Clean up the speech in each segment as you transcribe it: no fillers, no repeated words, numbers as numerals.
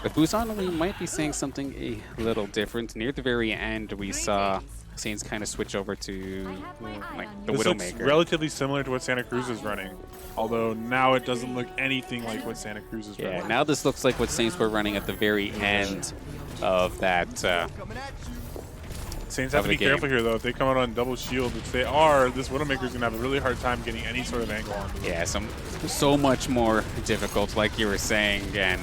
With Busan, we might be saying something a little different. Near the very end, we saw Saints kind of switch over to like the This looks Widowmaker. relatively similar to what Santa Cruz is running, although now it doesn't look anything like what Santa Cruz is running. Yeah, now this looks like what Saints were running at the very end of that. Saints have to be careful here, though. If they come out on double shield, which they are, this Widowmaker's going to have a really hard time getting any sort of angle on them. Yeah, so much more difficult, like you were saying, and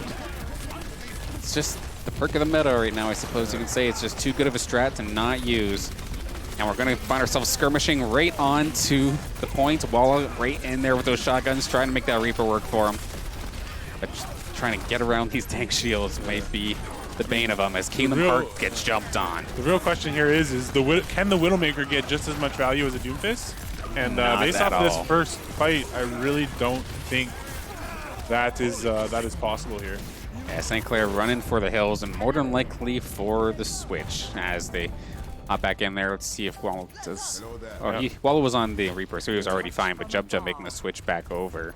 it's just the perk of the meta right now, I suppose you can say. It's just too good of a strat to not use. And we're going to find ourselves skirmishing right onto the point. Walla right in there with those shotguns, trying to make that Reaper work for him. But just trying to get around these tank shields might be the bane of them as Kingdom Heart gets jumped on. The real question here is can the Widowmaker get just as much value as a Doomfist? And based off this first fight, I really don't think that is possible here. Yeah, St. Clair running for the hills and more than likely for the switch as they hop back in there. Let's see if Walla does. Oh, Walla was on the Reaper, so he was already fine, but Jub making the switch back over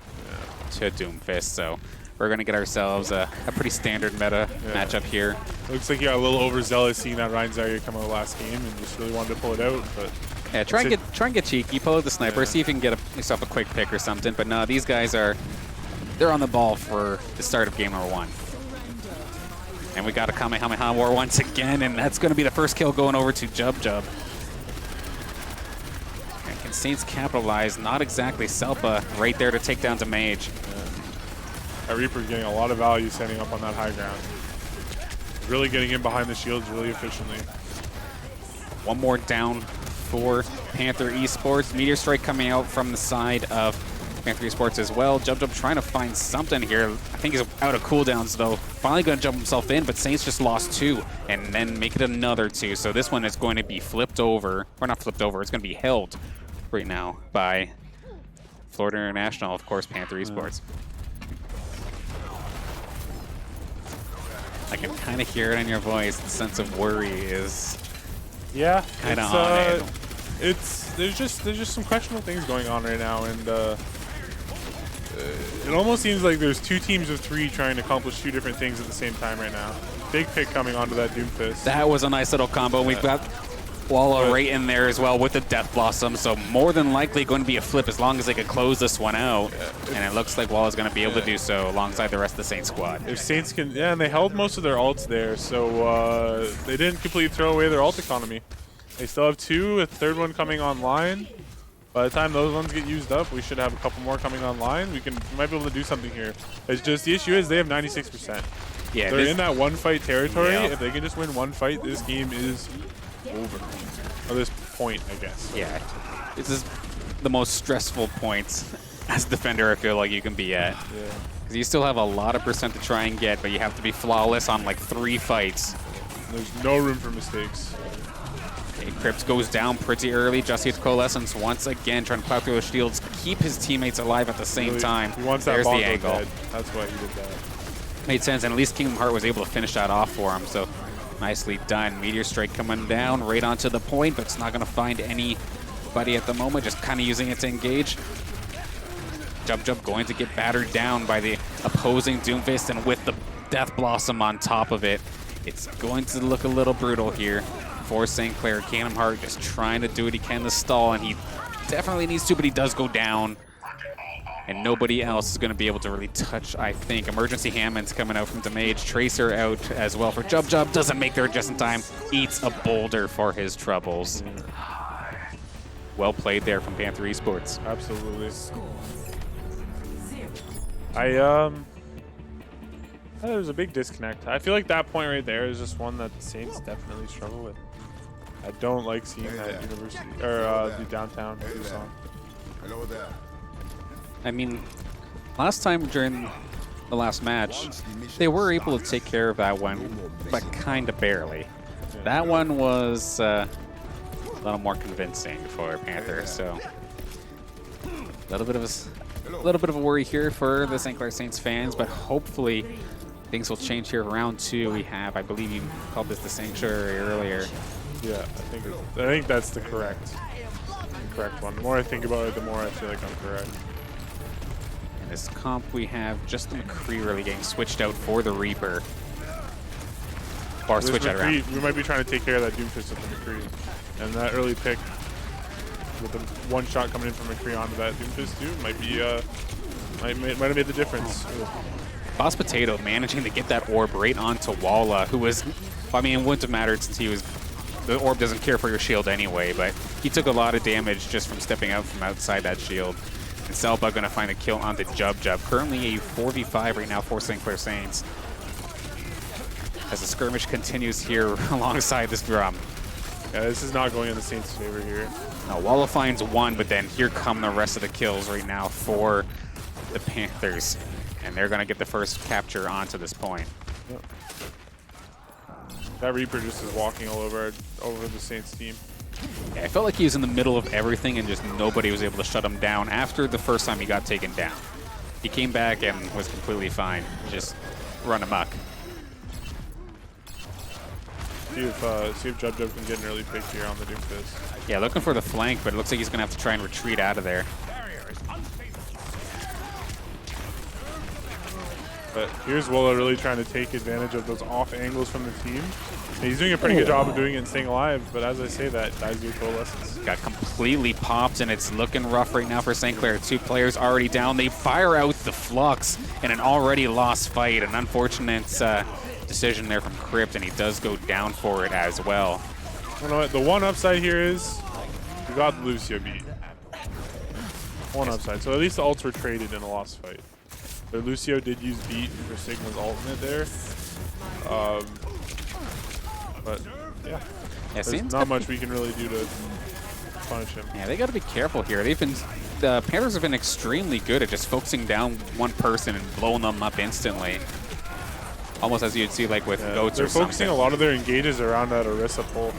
to Doomfist. So we're going to get ourselves a pretty standard meta matchup here. Looks like you got a little overzealous seeing that Ryan Zarya come out last game and just really wanted to pull it out. But yeah, try and get cheeky, pull out the sniper, see if you can get yourself a quick pick or something. But no, these guys they're on the ball for the start of game number 1. And we got a Kamehameha War once again, and that's going to be the first kill going over to Jub. And can Saints capitalize? Not exactly. Selpa right there to take down to Mage. That Reaper's getting a lot of value setting up on that high ground. Really getting in behind the shields really efficiently. One more down for Panther Esports. Meteor Strike coming out from the side of Panther Esports as well. Jub trying to find something here. I think he's out of cooldowns though. Finally going to jump himself in, but Saints just lost 2 and then make it another 2. So this one is going to be flipped over, or not flipped over, it's going to be held right now by Florida International, of course, Panther Esports. I can kind of hear it in your voice. The sense of worry is kind of on it. There's just some questionable things going on right now, and it almost seems like there's 2 teams of 3 trying to accomplish 2 different things at the same time right now. Big pick coming onto that Doomfist. That was a nice little combo. We've got Walla right in there as well with the Death Blossom, so more than likely going to be a flip as long as they could close this one out. And it looks like Walla's going to be able to do so alongside the rest of the Saints squad. If Saints can, and they held most of their ults there, so they didn't completely throw away their ult economy. They still have 2, a third one coming online. By the time those ones get used up, we should have a couple more coming online. We might be able to do something here. It's just the issue is they have 96%. Yeah, they're in that 1-fight territory. Yeah. If they can just win 1 fight, this game is over. Or this point, I guess. Yeah, this is the most stressful point as a defender I feel like you can be at. Yeah. Because you still have a lot of percent to try and get, but you have to be flawless on like 3 fights. There's no room for mistakes. Okay, Crypt goes down pretty early. Just hits Coalescence once again, trying to plow through those shields, keep his teammates alive at the same time. He wants that There's Bongo the angle. dead. That's why he did that. Made sense, and at least Kingdom Heart was able to finish that off for him, so nicely done. Meteor Strike coming down right onto the point, but it's not going to find anybody at the moment, just kind of using it to engage. Jub going to get battered down by the opposing Doomfist, and with the Death Blossom on top of it, it's going to look a little brutal here for St. Clair. Kingdom Heart just trying to do what he can to stall, and he definitely needs to, but he does go down. And nobody else is going to be able to really touch, I think. Emergency Hammond's coming out from Damage. Tracer out as well for Jub. Doesn't make there just in time. Eats a boulder for his troubles. Well played there from Panther Esports. Absolutely. There's a big disconnect. I feel like that point right there is just one that the Saints definitely struggle with. I don't like seeing that university or the downtown Tucson. I know that. I mean, last time during the last match, they were able to take care of that one, but kind of barely. That one was a little more convincing for Panther, so a little bit of a worry here for the St. Clair Saints fans, but hopefully things will change here. Round 2, we have, I believe you called this the Sanctuary earlier. Yeah, I think that's the correct one. The more I think about it, the more I feel like I'm correct. In this comp, we have just the McCree really getting switched out for the Reaper. Or switch that around. We might be trying to take care of that Doomfist with the McCree. And that early pick with the one shot coming in from McCree onto that Doomfist too might be might have made the difference. Boss Potato managing to get that orb right onto Walla, who was, I mean, it wouldn't have mattered since the orb doesn't care for your shield anyway, but he took a lot of damage just from stepping out from outside that shield. And Selba going to find a kill onto Jub. Currently a 4v5 right now for St. Clair Saints. As the skirmish continues here alongside this drum. Yeah, this is not going in the Saints' favor here. Now, Walla finds one, but then here come the rest of the kills right now for the Panthers. And they're going to get the first capture onto this point. Yep. That Reaper just is walking all over the Saints team. Yeah, I felt like he was in the middle of everything and just nobody was able to shut him down after the first time he got taken down. He came back and was completely fine. Just run amok. See if Jub can get an early pick here on the Doomfist. Yeah, looking for the flank, but it looks like he's going to have to try and retreat out of there. But here's Willa really trying to take advantage of those off angles from the team. And he's doing a pretty good job of doing it and staying alive, but as I say that, dies due to coalescence. Got completely popped, and it's looking rough right now for St. Clair. 2 players already down. They fire out the Flux in an already lost fight. An unfortunate decision there from Crypt, and he does go down for it as well. You know what? The one upside here is we got the Lucio beat. One upside. So at least the ults were traded in a lost fight. But Lucio did use beat for Sigma's ultimate there. But yeah, there's not much we can really do to punish him. Yeah, they got to be careful here. The Panthers have been extremely good at just focusing down one person and blowing them up instantly. Almost as you'd see like with goats or something. They're focusing a lot of their engages around that Orisa pull.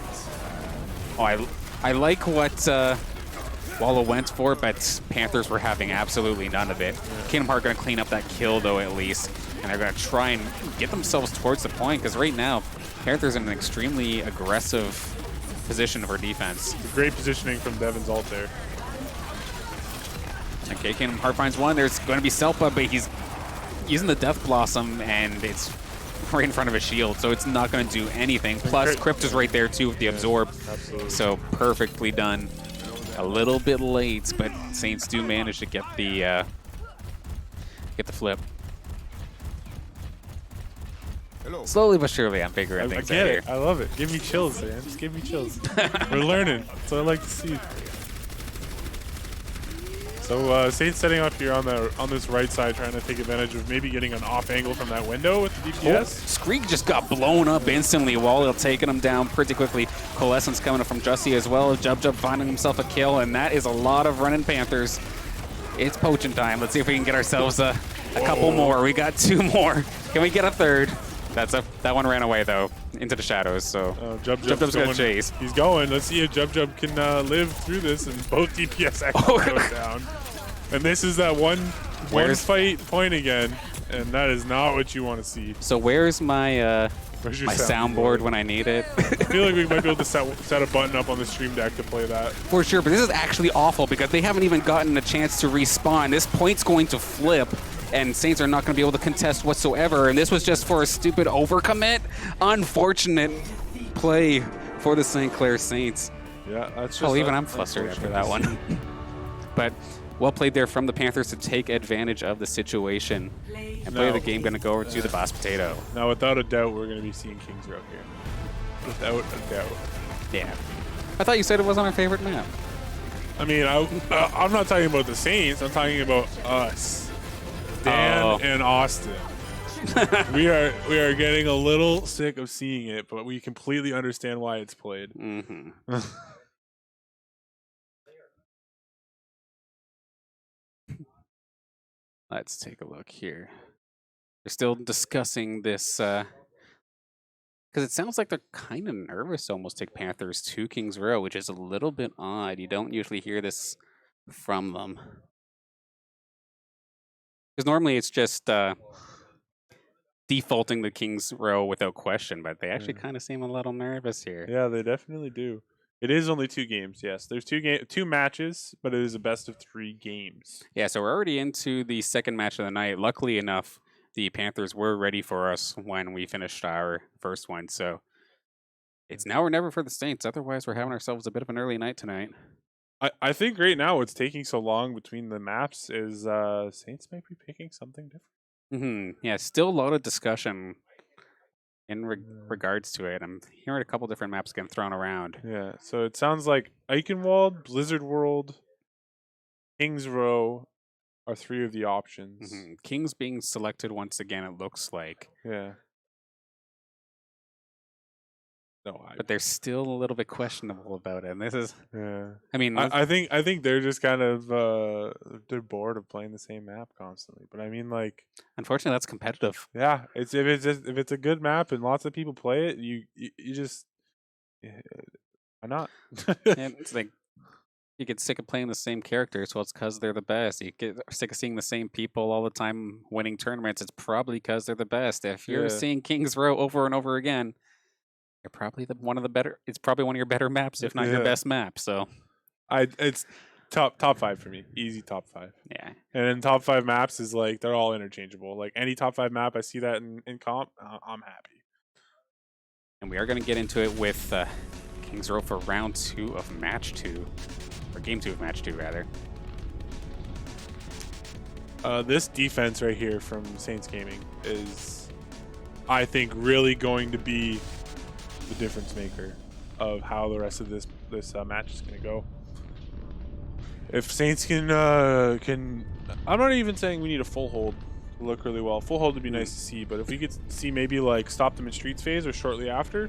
Oh, I like what Walla went for, but Panthers were having absolutely none of it. Yeah. Kingdom Heart going to clean up that kill though at least, and they're going to try and get themselves towards the point because right now Panthers in an extremely aggressive position for defense. Great positioning from Devin's ult there. Okay, Kingdom Heart finds one. There's going to be Selpa, but he's using the Death Blossom, and it's right in front of his shield, so it's not going to do anything. Plus, Crypt is right there too with the Absorb. Absolutely. So perfectly done. A little bit late, but Saints do manage to get the flip. Hello. Slowly but surely, I'm figuring things out here. I get it. I love it. Give me chills, man. Just give me chills. We're learning. That's what I like to see. So Saints setting up here on this right side, trying to take advantage of maybe getting an off angle from that window with the DPS. Screek just got blown up instantly. Walla taking him down pretty quickly. Coalescence coming up from Jussie as well. Jub finding himself a kill, and that is a lot of running Panthers. It's poaching time. Let's see if we can get ourselves a couple more. We got 2 more. Can we get a third? That one ran away though into the shadows. So Jub's gonna chase. He's going. Let's see if Jub can live through this, and both DPS actually go down. And this is that one fight point again, and that is not what you want to see. So where's my soundboard when I need it? I feel like we might be able to set a button up on the stream deck to play that. For sure, but this is actually awful because they haven't even gotten a chance to respawn. This point's going to flip, and Saints are not going to be able to contest whatsoever. And this was just for a stupid overcommit. Unfortunate play for the St. Clair Saints. Yeah, that's just even I'm flustered after that one. But well played there from the Panthers to take advantage of the situation and play the game. Going to go over to the Boss Potato. Now, without a doubt, we're going to be seeing Kings Row here. Without a doubt. Yeah. I thought you said it wasn't our favorite map. I mean, I'm not talking about the Saints. I'm talking about us. Dan and Austin. we are getting a little sick of seeing it, but we completely understand why it's played. Mm-hmm. Let's take a look here. They're still discussing this because it sounds like they're kind of nervous almost to take Panthers to Kings Row, which is a little bit odd. You don't usually hear this from them. Because normally it's just defaulting the Kings Row without question, but they actually kind of seem a little nervous here. Yeah, they definitely do. It is only 2 games, yes. There's 2 matches, but it is a best of 3 games. Yeah, so we're already into the second match of the night. Luckily enough, the Panthers were ready for us when we finished our first one. So it's now or never for the Saints. Otherwise, we're having ourselves a bit of an early night tonight. I think right now what's taking so long between the maps is Saints might be picking something different. Yeah, still a lot of discussion in regards to it. I'm hearing a couple different maps getting thrown around. Yeah, so it sounds like Eichenwald, Blizzard World, Kings Row are 3 of the options. Kings being selected once again, it looks like. Yeah. No, but they're still a little bit questionable about it. And this is, yeah. I mean, I think they're just kind of they're bored of playing the same map constantly. But I mean, like, unfortunately, that's competitive. Yeah, if it's a good map and lots of people play it, you just why not? And it's like you get sick of playing the same characters. Well, it's because they're the best. You get sick of seeing the same people all the time winning tournaments. It's probably because they're the best. If you're seeing Kings Row over and over again, you're probably one of the better. It's probably one of your better maps, if not your best map. So, it's top 5 for me, easy top 5. Yeah, and then top 5 maps is like they're all interchangeable. Like any top 5 map, I see that in comp, I'm happy. And we are going to get into it with Kings Row for round 2 of match 2, or game 2 of match 2 rather. This defense right here from Saints Gaming is, I think, really going to be the difference maker of how the rest of this match is going to go. If Saints can, I'm not even saying we need a full hold to look really well. Full hold would be nice to see, but if we could see maybe like stop them in streets phase or shortly after.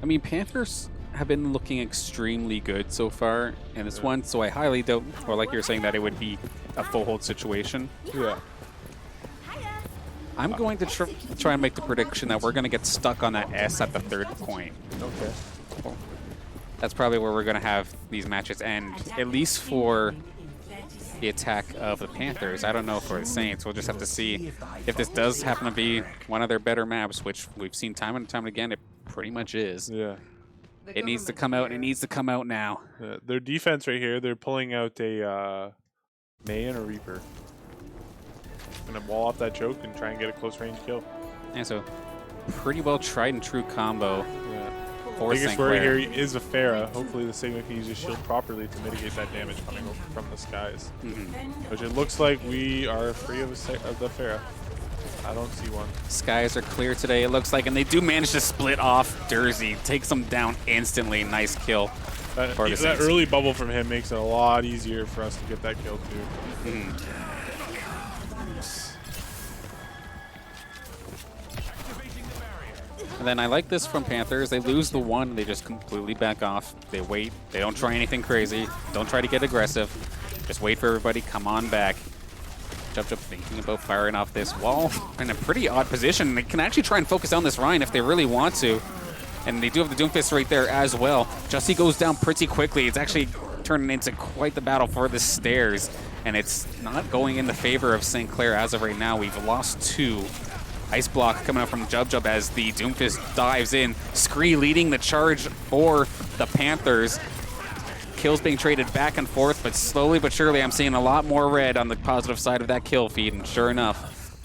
I mean, Panthers have been looking extremely good so far in this one, so I highly doubt, or like you're saying, that it would be a full hold situation. Yeah. I'm going to try and make the prediction that we're going to get stuck on that S at the 3rd point. Okay. That's probably where we're going to have these matches end, at least for the attack of the Panthers. I don't know for the Saints. We'll just have to see if this does happen to be one of their better maps, which we've seen time and time again. It pretty much is. Yeah. It needs to come out, and it needs to come out now. Their defense right here, they're pulling out a May and a Reaper. Gonna wall off that choke and try and get a close range kill. And so, pretty well tried and true combo. Yeah. For biggest St. worry Clair here is a Pharah. Hopefully the Sigma can use his shield properly to mitigate that damage coming from the skies. Which it looks like we are free of the Pharah. I don't see one. Skies are clear today, it looks like, and they do manage to split off Dersey. Takes them down instantly. Nice kill. That early bubble from him makes it a lot easier for us to get that kill too. And then I like this from Panthers. They lose the one, they just completely back off. They wait. They don't try anything crazy. Don't try to get aggressive. Just wait for everybody. Come on back. Jump thinking about firing off this wall in a pretty odd position. They can actually try and focus on this Ryan if they really want to. And they do have the Doomfist right there as well. Justy goes down pretty quickly. It's actually turning into quite the battle for the stairs. And it's not going in the favor of St. Clair as of right now. We've lost 2. Ice block coming up from Jub as the Doomfist dives in. Scree leading the charge for the Panthers. Kills being traded back and forth, but slowly but surely I'm seeing a lot more red on the positive side of that kill feed. And sure enough,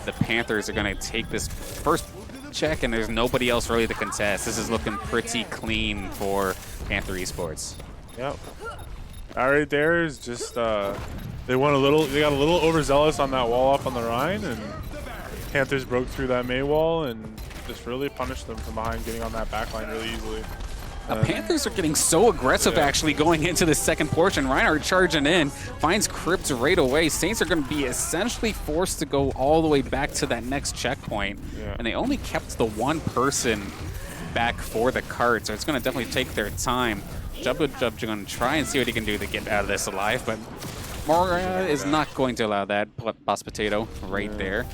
the Panthers are going to take this first check, and there's nobody else really to contest. This is looking pretty clean for Panther Esports. Yep. That right there is just they got a little overzealous on that wall off on the Rhine, and Panthers broke through that May wall and just really punished them from behind, getting on that backline really easily. The Panthers are getting so aggressive actually going into the second portion. Reinhardt charging in, finds Crypt right away. Saints are going to be essentially forced to go all the way back to that next checkpoint. And they only kept the one person back for the cart, so it's going to definitely take their time. Jub going to try and see what he can do to get out of this alive, but Moria is not going to allow that. Boss Potato right there.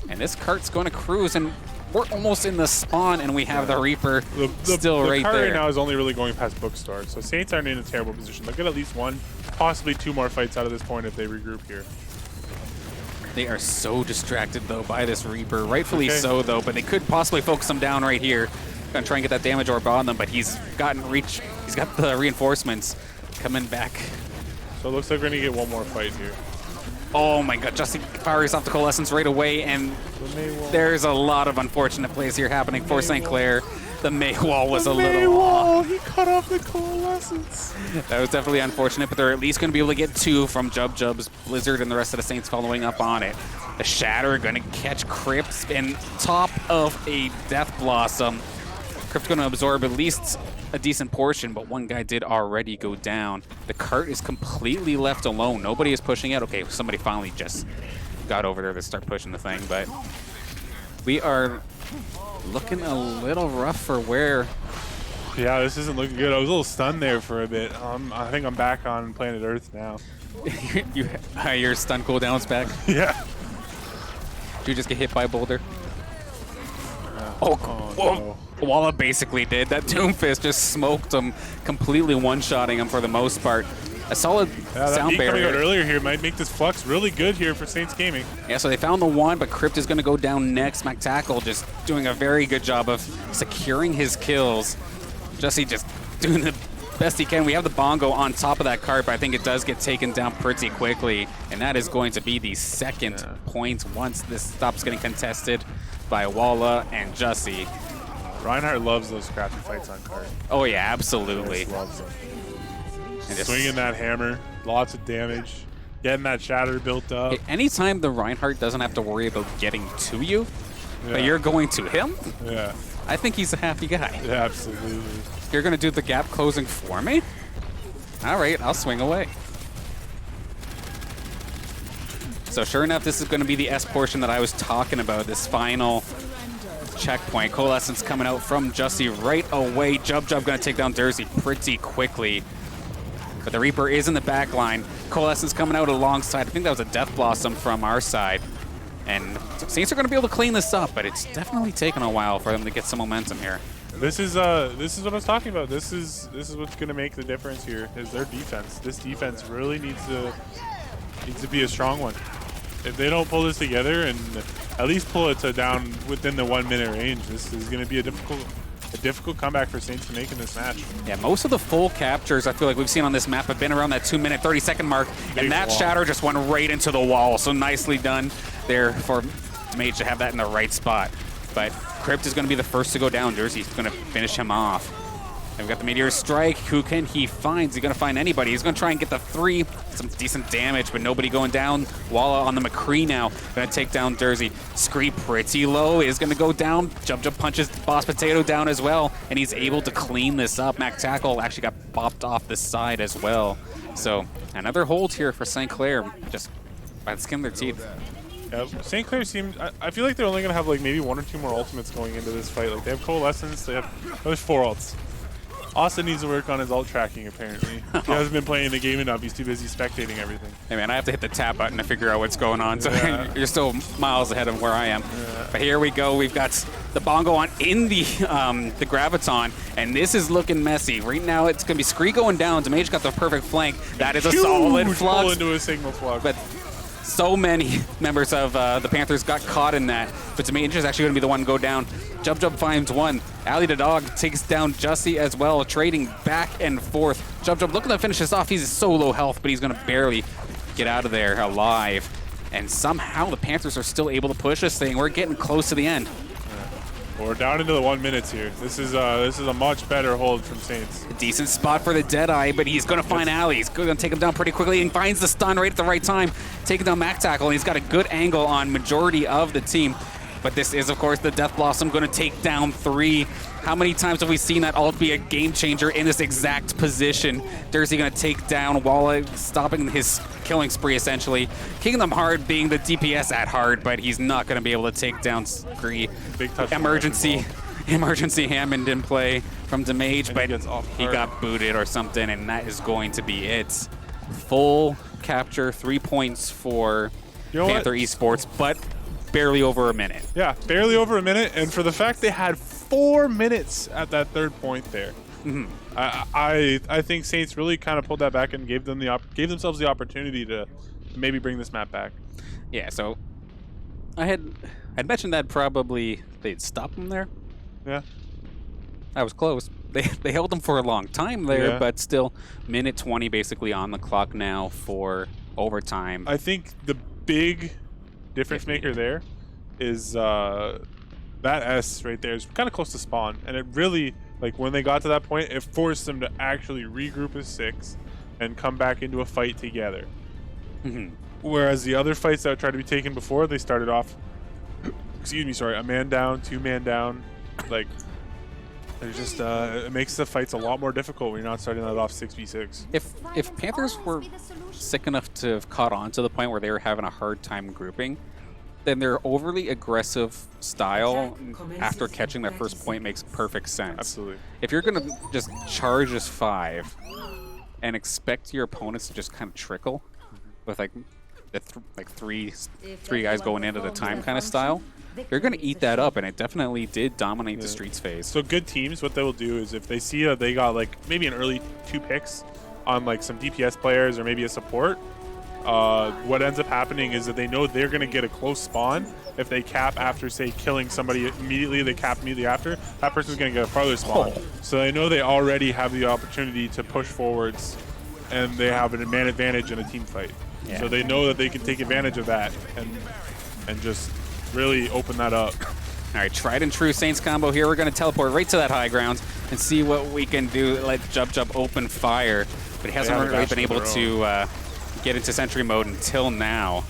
And this cart's going to cruise, and we're almost in the spawn, and we have the Reaper still right there. The cart right now is only really going past Bookstore, so Saints aren't in a terrible position. They'll get at least 1, possibly 2 more fights out of this point if they regroup here. They are so distracted, though, by this Reaper. Rightfully so, though, but they could possibly focus him down right here. Gonna try and get that damage orb on them, but he's gotten reach. He's got the reinforcements coming back. So it looks like we're gonna get 1 more fight here. Oh my god, Justin fires off the Coalescence right away, and there's a lot of unfortunate plays here happening for St. Clair. The May wall was a little off. He cut off the Coalescence. That was definitely unfortunate, but they're at least going to be able to get 2 from Jub's, Blizzard, and the rest of the Saints following up on it. The Shatter going to catch Crypt in top of a Death Blossom. Crypt's going to absorb at least a decent portion, but one guy did already go down. The cart is completely left alone. Nobody is pushing it. Okay, somebody finally just got over there to start pushing the thing, but we are looking a little rough for where. Yeah, this isn't looking good. I was a little stunned there for a bit. I think I'm back on planet Earth now. Your stun cooldown's back? Yeah. Did you just get hit by a boulder? No. Walla basically did. That Doomfist just smoked him, completely one-shotting him for the most part. A solid sound barrier. Coming out earlier here might make this flux really good here for Saints Gaming. Yeah, so they found the one, but Crypt is going to go down next. McTackle just doing a very good job of securing his kills. Jesse just doing the best he can. We have the Bongo on top of that cart, but I think it does get taken down pretty quickly, and that is going to be the second point once this stops getting contested by Walla and Jussie. Reinhardt loves those scrappy fights on cart. Oh yeah, absolutely. He loves them. And Swinging that hammer, lots of damage, getting that shatter built up. Anytime the Reinhardt doesn't have to worry about getting to you, but you're going to him, I think he's a happy guy. Yeah, absolutely. You're going to do the gap closing for me? All right, I'll swing away. So sure enough, this is going to be the S portion that I was talking about, this final checkpoint. Coalescence coming out from Jussie right away. Jub going to take down Dersey pretty quickly. But the Reaper is in the back line. Coalescence coming out alongside. I think that was a Death Blossom from our side. And Saints are going to be able to clean this up, but it's definitely taken a while for them to get some momentum here. This is what I was talking about. This is what's going to make the difference here is their defense. This defense really needs to be a strong one. If they don't pull this together and at least pull it to down within the 1 minute range, this is going to be a difficult comeback for Saints to make in this match. Yeah, most of the full captures I feel like we've seen on this map have been around that 2 minute, 30-second mark, and that Shatter just went right into the wall. So nicely done there for Mage to have that in the right spot. But Crypt is going to be the first to go down. Jersey's going to finish him off. And we've got the Meteor Strike. Who can he find? Is he going to find anybody? He's going to try and get the 3. Some decent damage, but nobody going down. Walla on the McCree now. Going to take down Jersey. Scree pretty low. Is going to go down. Jump punches Boss Potato down as well. And he's able to clean this up. McTackle actually got bopped off the side as well. So another hold here for St. Clair. Just by the skin of their teeth. Yeah, St. Clair seems. I feel like they're only going to have like maybe 1 or 2 more ultimates going into this fight. Like they have Coalescence. There's 4 ults. Austin needs to work on his ult tracking, apparently. He hasn't been playing the game enough. He's too busy spectating everying. Hey, man, I have to hit the tap button to figure out what's going on, so you're still miles ahead of where I am. But here we go. We've got the Bongo on in the Graviton, and this is looking messy. Right now, it's going to be Scree going down. Damage got the perfect flank. That is a solid flux. Pull into a signal flux. But so many members of the Panthers got caught in that. But Damage is actually going to be the one to go down. Jub finds one. Ali the Dog takes down Jussie as well, trading back and forth. Jub looking to finish this off. He's so low health, but he's going to barely get out of there alive. And somehow the Panthers are still able to push this thing. We're getting close to the end. We're down into the 1 minute here. This is a much better hold from Saints. A decent spot for the Deadeye, but he's going to find Ali. He's going to take him down pretty quickly and finds the stun right at the right time. Taking down McTackle, and he's got a good angle on majority of the team. But this is, of course, the Death Blossom going to take down 3. How many times have we seen that ult be a game changer in this exact position? Dersey going to take down Walla, stopping his killing spree, essentially. Kicking them hard, being the DPS at hard, but he's not going to be able to take down Scree. Big touch. Emergency Hammond in play from Damage, but he got booted or something, and that is going to be it. Full capture, 3 points for Panther Esports, but barely over a minute. Yeah, barely over a minute, and for the fact they had 4 minutes at that 3rd point there, I think Saints really kind of pulled that back and gave themselves the opportunity to maybe bring this map back. Yeah, so I'd mentioned that probably they'd stop them there. Yeah. That was close. They held them for a long time there, Yeah. but still, minute 20 basically on the clock now for overtime. I think the big difference maker there is that S right there is kind of close to spawn, and it really, like, when they got to that point, it forced them to actually regroup as 6 and come back into a fight together. Whereas the other fights that tried to be taken before, they started off, excuse me, sorry, a man down, 2 man down, like. There's just it makes the fights a lot more difficult when you're not starting that off 6v6. If Panthers were sick enough to have caught on to the point where they were having a hard time grouping, then their overly aggressive style after catching that first point makes perfect sense. Absolutely. If you're going to just charge as 5 and expect your opponents to just kind of trickle with like three guys going in at a time kind of style, they're going to eat that up, and it definitely did dominate the Streets phase. So good teams, what they will do is if they see that they got like maybe an early 2 picks on like some DPS players or maybe a support, what ends up happening is that they know they're going to get a close spawn. If they cap after, say, killing somebody immediately, they cap immediately after, that person's going to get a farther spawn. So they know they already have the opportunity to push forwards, and they have an advantage in a team fight. Yeah. So they know that they can take advantage of that and just really open that up. All right, tried and true Saints combo here. We're going to teleport right to that high ground and see what we can do. Let Jub open fire, but he hasn't really been able to get into sentry mode until now.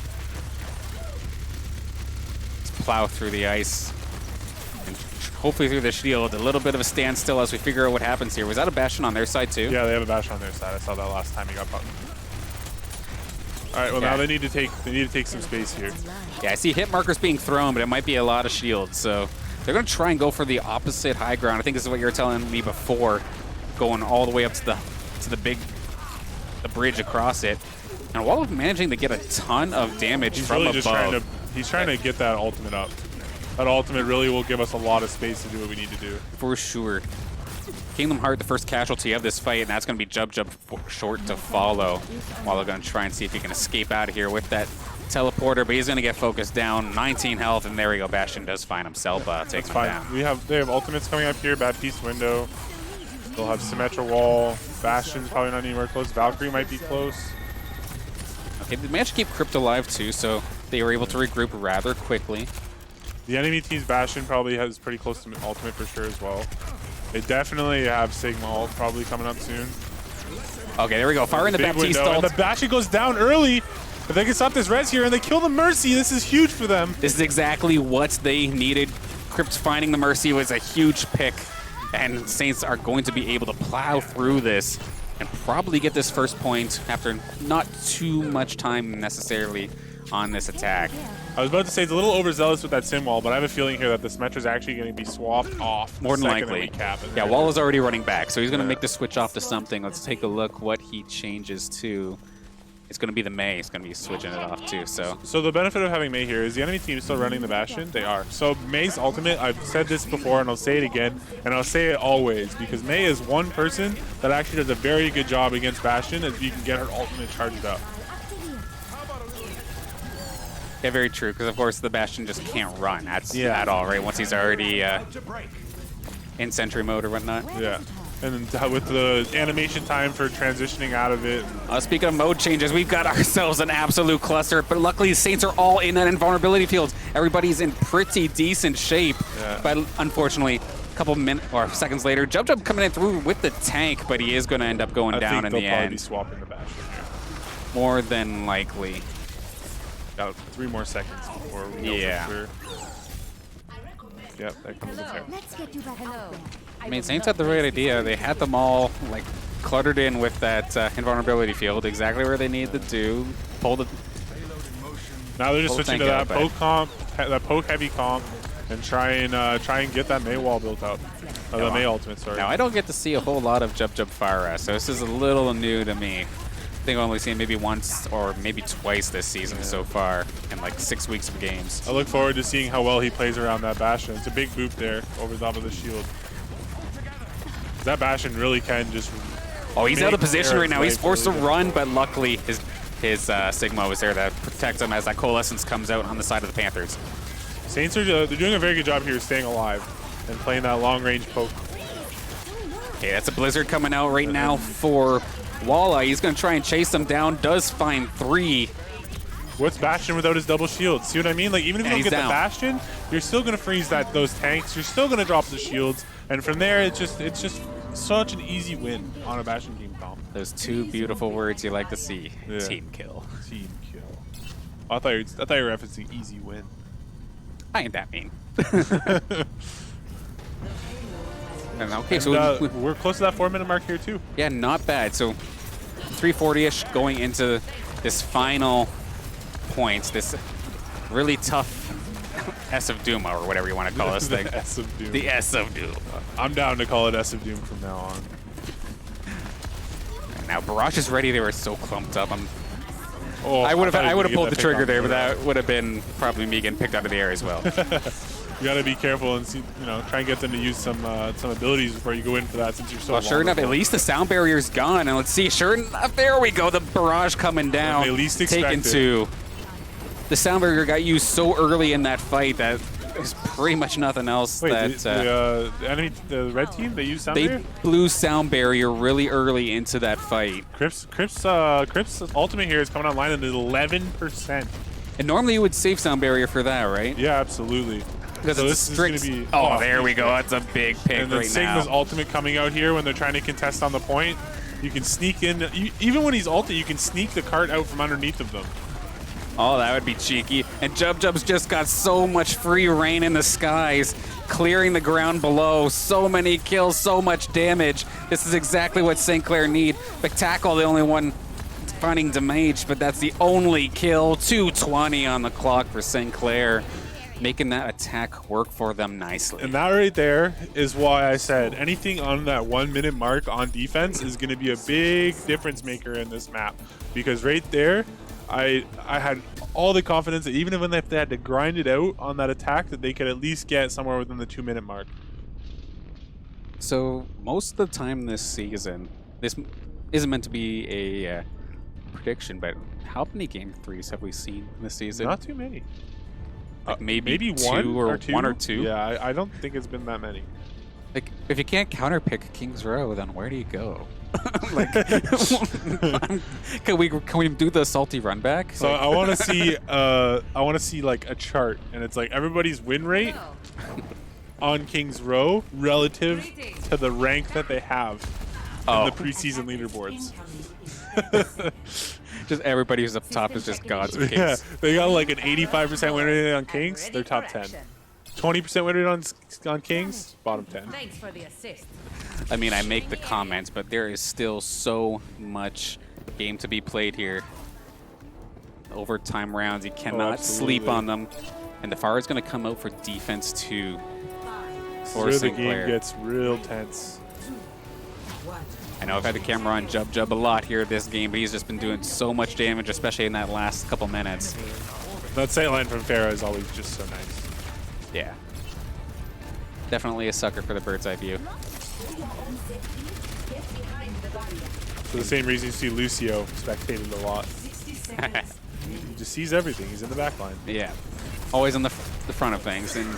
Let's plow through the ice and hopefully through the shield. A little bit of a standstill as we figure out what happens here. Was that a Bastion on their side too? Yeah, they have a Bastion on their side. I saw that last time he got bumped. All right, well, now they need to take some space here. Yeah, I see hit markers being thrown, but it might be a lot of shields. So they're going to try and go for the opposite high ground. I think this is what you were telling me before, going all the way up to the bridge across it. And while managing to get a ton of damage from really above. He's trying to get that ultimate up. That ultimate really will give us a lot of space to do what we need to do. For sure. Kingdom Heart, the first casualty of this fight, and that's going to be Jub short to follow. While they're going to try and see if he can escape out of here with that teleporter, but he's going to get focused down. 19 health, and there we go. Bastion does find himself taking him down. They have ultimates coming up here. Bad piece window. They'll have Symmetra wall. Bastion's probably not anywhere close. Valkyrie might be close. Okay, they managed to keep Crypt alive too, so they were able to regroup rather quickly. The enemy team's Bastion probably has pretty close to ultimate for sure as well. They definitely have Sigma ult probably coming up soon. Okay, there we go. Firing the Baptiste ult. And the Bastion goes down early. If they can stop this res here and they kill the Mercy, this is huge for them. This is exactly what they needed. Crypt finding the Mercy was a huge pick, and Saints are going to be able to plow through this and probably get this first point after not too much time necessarily on this attack. I was about to say it's a little overzealous with that sim wall, but I have a feeling here that this Symmetra is actually going to be swapped off. More than likely. Yeah, wall is already running back, so he's going to make the switch off to something. Let's take a look what he changes to. It's going to be the Mei. It's going to be switching it off too. So the benefit of having Mei here is the enemy team is still running the Bastion. They are. So Mei's ultimate, I've said this before and I'll say it again, and I'll say it always, because Mei is one person that actually does a very good job against Bastion as you can get her ultimate charged up. yeah, very true, because of course the Bastion just can't run at all, right? Once he's already in sentry mode or whatnot. Yeah. And then with the animation time for transitioning out of it. Speaking of mode changes, we've got ourselves an absolute cluster, but luckily the Saints are all in that invulnerability field. Everybody's in pretty decent shape, but unfortunately, a couple minutes or seconds later, Jub coming in through with the tank, but he is going to end up going down in the end. I think they'll probably be swapping the Bastion here. More than likely. Got 3 more seconds before we go for clear. Yep, that comes the fair. Let's get you back. Hello. I mean, Saints had the right idea. They had them all like cluttered in with that invulnerability field, exactly where they needed to do. Pull the. Now they're just switching to that poke comp, that poke heavy comp, and try and get that Mei wall built up. Or the Mei ultimate, sorry. Now I don't get to see a whole lot of Jub Fire, so this is a little new to me. I think I've only seen maybe once or maybe twice this season so far in like 6 weeks of games. I look forward to seeing how well he plays around that Bastion. It's a big boop there over the top of the shield. That Bastion really can just. Oh, he's out of position right now. He's forced to run, but luckily his Sigma was there to protect him as that Coalescence comes out on the side of the Panthers. Saints are they're doing a very good job here staying alive and playing that long range poke. Okay, that's a Blizzard coming out right now for Walla. He's going to try and chase them down. Does find 3. What's Bastion without his double shield? See what I mean? Like, even if you don't get the Bastion, you're still going to freeze those tanks. You're still going to drop the shields. And from there, it's just such an easy win on a Bastion team comp. Those 2 beautiful words you like to see. Yeah. Team kill. Team kill. Oh, I thought you were referencing easy win. I ain't that mean. And okay, so we're close to that 4-minute mark here too. Yeah, not bad. So 340-ish going into this final points, this really tough S of Doom, or whatever you want to call this thing. The S of Doom. The S of Doom. I'm down to call it S of Doom from now on. And now Barrage is ready. They were so clumped up. I would have pulled the trigger there, but that would have been probably me getting picked out of the air as well. You got to be careful and see, try and get them to use some abilities before you go in for that, since you're so. Well, sure enough, at least the sound barrier's gone, and let's see. Sure enough, there we go. The Barrage coming down. At least taken 2. The sound barrier got used so early in that fight that there's pretty much nothing else. Wait, the red team, they used sound barrier? They blew sound barrier really early into that fight. Crip's ultimate here is coming online at 11%. And normally you would save sound barrier for that, right? Yeah, absolutely. Because it's strict. Is gonna be, oh, there we go. That's a big pick and then right Sigma's now. ultimate coming out here when they're trying to contest on the point. You can sneak in. Even when he's ulted, you can sneak the cart out from underneath of them. Oh, that would be cheeky. And Jub's just got so much free reign in the skies, clearing the ground below. So many kills, so much damage. This is exactly what St. Clair need. Spectacle, the only one finding damage, but that's the only kill. 220 on the clock for St. Clair, making that attack work for them nicely. And that right there is why I said anything on that 1-minute mark on defense is going to be a big difference maker in this map. Because right there, I had all the confidence that even if they had to grind it out on that attack, that they could at least get somewhere within the 2-minute mark. So most of the time this season, this isn't meant to be a prediction, but how many game 3s have we seen this season? Not too many. Like maybe one or two. Yeah, I don't think it's been that many. Like, if you can't counterpick King's Row, then where do you go? Like, can we do the salty run back? So like, I want to see like a chart, and it's like everybody's win rate on King's Row relative to the rank that they have in the preseason leaderboards. Just everybody who's up top is just gods of Kings. Yeah, they got like an 85% win rate on Kings. They're top 10. 20% win rate on Kings, bottom 10. Thanks for the assist. I mean, I make the comments, but there is still so much game to be played here. Overtime rounds, you cannot sleep on them. And the Fire is going to come out for defense too. For the game gets real tense. I know I've had the camera on Jub a lot here this game, but he's just been doing so much damage, especially in that last couple minutes. That sight line from Farah is always just so nice. Yeah. Definitely a sucker for the bird's eye view. For the same reason you see Lucio spectated a lot. He just sees everything. He's in the back line. Yeah. Always on the front of things. And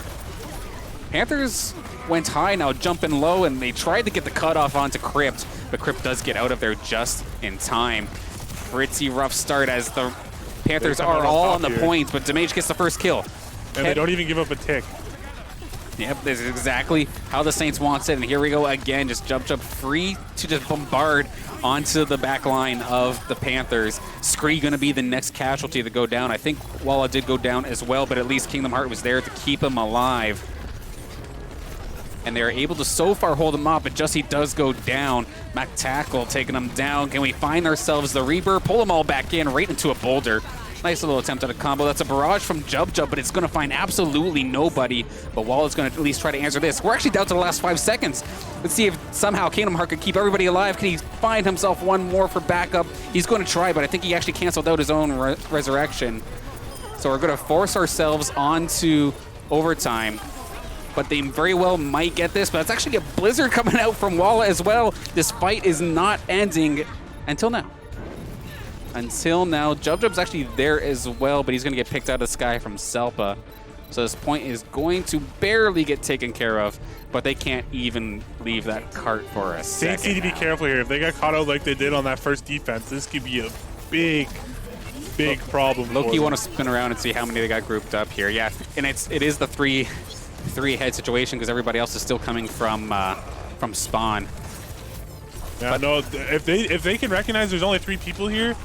Panthers went high, now jumping low, and they tried to get the cutoff onto Crypt, but Crypt does get out of there just in time. Pretty rough start as the Panthers are all on the points, but Damage gets the first kill. And they don't even give up a tick. Yep, this is exactly how the Saints wants it, and here we go again, just Jub free to just bombard onto the back line of the Panthers. Scree gonna be the next casualty to go down. I think Walla did go down as well, but at least Kingdom Heart was there to keep him alive. And they're able to so far hold him off, but Jussie does go down. Mac Tackle taking him down. Can we find ourselves the Reaper? Pull them all back in, right into a boulder. Nice little attempt at a combo. That's a barrage from Jub, but it's going to find absolutely nobody. But Walla's going to at least try to answer this. We're actually down to the last 5 seconds. Let's see if somehow Kingdom Heart can keep everybody alive. Can he find himself one more for backup? He's going to try, but I think he actually canceled out his own resurrection. So we're going to force ourselves onto overtime. But they very well might get this, but it's actually a Blizzard coming out from Walla as well. This fight is not ending until now. Until now. Jub's actually there as well, but he's going to get picked out of the sky from Selpa. So this point is going to barely get taken care of, but they can't even leave that cart for a second. Saints need to be careful here. If they got caught out like they did on that first defense, this could be a big problem. Loki want to spin around and see how many they got grouped up here. Yeah, and it is the three head situation because everybody else is still coming from spawn. Yeah, but no. If they can recognize there's only 3 people here,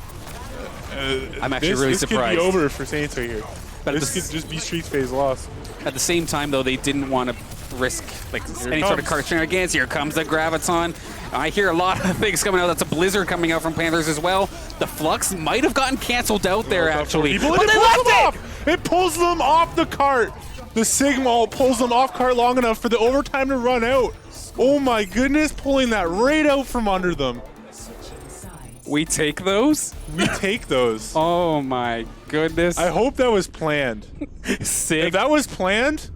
I'm actually really surprised. This could be over for Saints right here. But this could just be Streets phase loss. At the same time, though, they didn't want to risk like any sort of cart shenanigans. Here comes the Graviton. I hear a lot of things coming out. That's a Blizzard coming out from Panthers as well. The Flux might have gotten canceled out there, actually. But they left it! It pulls them off the cart. The Sigma pulls them off cart long enough for the overtime to run out. Oh my goodness, pulling that right out from under them. We take those? We take those. Oh my goodness. I hope that was planned. Sick. If that was planned,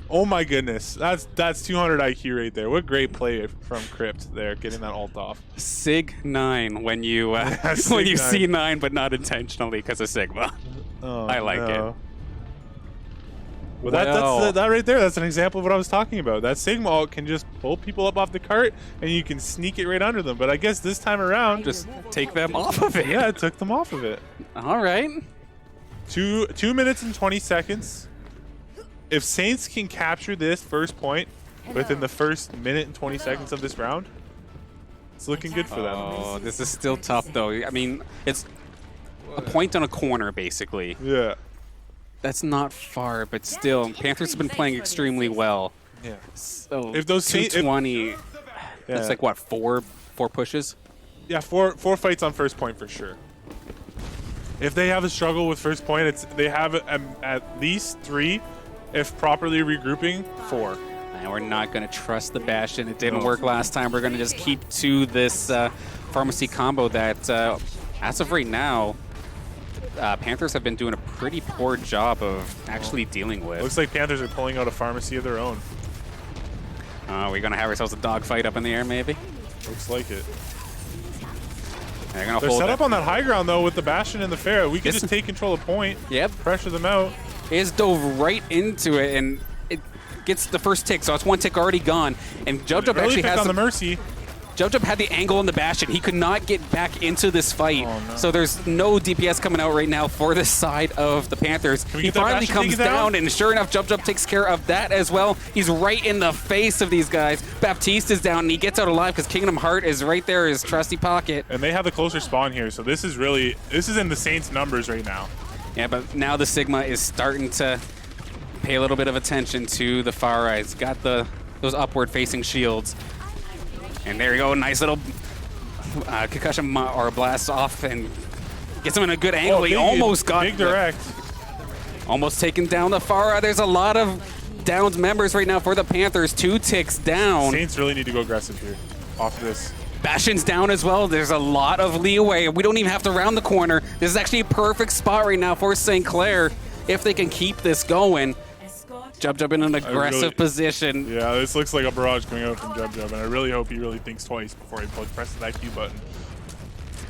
oh my goodness. That's 200 IQ right there. What great play from Crypt there, getting that ult off. Sig 9 when you when you see 9 but not intentionally because of Sigma. Oh, I like it. Well, that right there, that's an example of what I was talking about. That Sigma ult can just pull people up off the cart, and you can sneak it right under them. But I guess this time around... just take them off of it. Yeah, it took them off of it. All right. 2 minutes and 20 seconds. If Saints can capture this first point within the first minute and 20 seconds of this round, it's looking good for them. Oh, this is still tough, though. I mean, it's a point on a corner, basically. Yeah. That's not far, but still, Panthers have been playing extremely well. Yeah. So if those 220, that's like what, four pushes? Yeah, four fights on first point for sure. If they have a struggle with first point, they have at least 3. If properly regrouping, 4. And we're not going to trust the Bastion. It didn't work last time. We're going to just keep to this pharmacy combo that, as of right now, Panthers have been doing a pretty poor job of actually dealing with. Looks like Panthers are pulling out a pharmacy of their own. We're going to have ourselves a dogfight up in the air, maybe? Looks like it. They're set up on that high ground, though, with the Bastion and the Fair. We can just take control of point. Yep. Pressure them out. Is dove right into it, and it gets the first tick, so it's 1 tick already gone. And Jub actually has on the Mercy. Jub had the angle on the Bastion. He could not get back into this fight. Oh, no. So there's no DPS coming out right now for this side of the Panthers. He finally comes down, and sure enough, Jub takes care of that as well. He's right in the face of these guys. Baptiste is down, and he gets out alive because Kingdom Heart is right there in his trusty pocket. And they have the closer spawn here, so this is in the Saints' numbers right now. Yeah, but now the Sigma is starting to pay a little bit of attention to the far right. It's got those upward-facing shields. And there you go, nice little concussion or blast off and gets him in a good angle. He almost got big direct. Almost taken down the far right. There's a lot of downs members right now for the Panthers. 2 ticks down. Saints really need to go aggressive here off this. Bastion's down as well. There's a lot of leeway. We don't even have to round the corner. This is actually a perfect spot right now for St. Clair if they can keep this going. Jub in an aggressive position. Yeah, this looks like a barrage coming out from Jub, and I really hope he really thinks twice before he presses that Q button.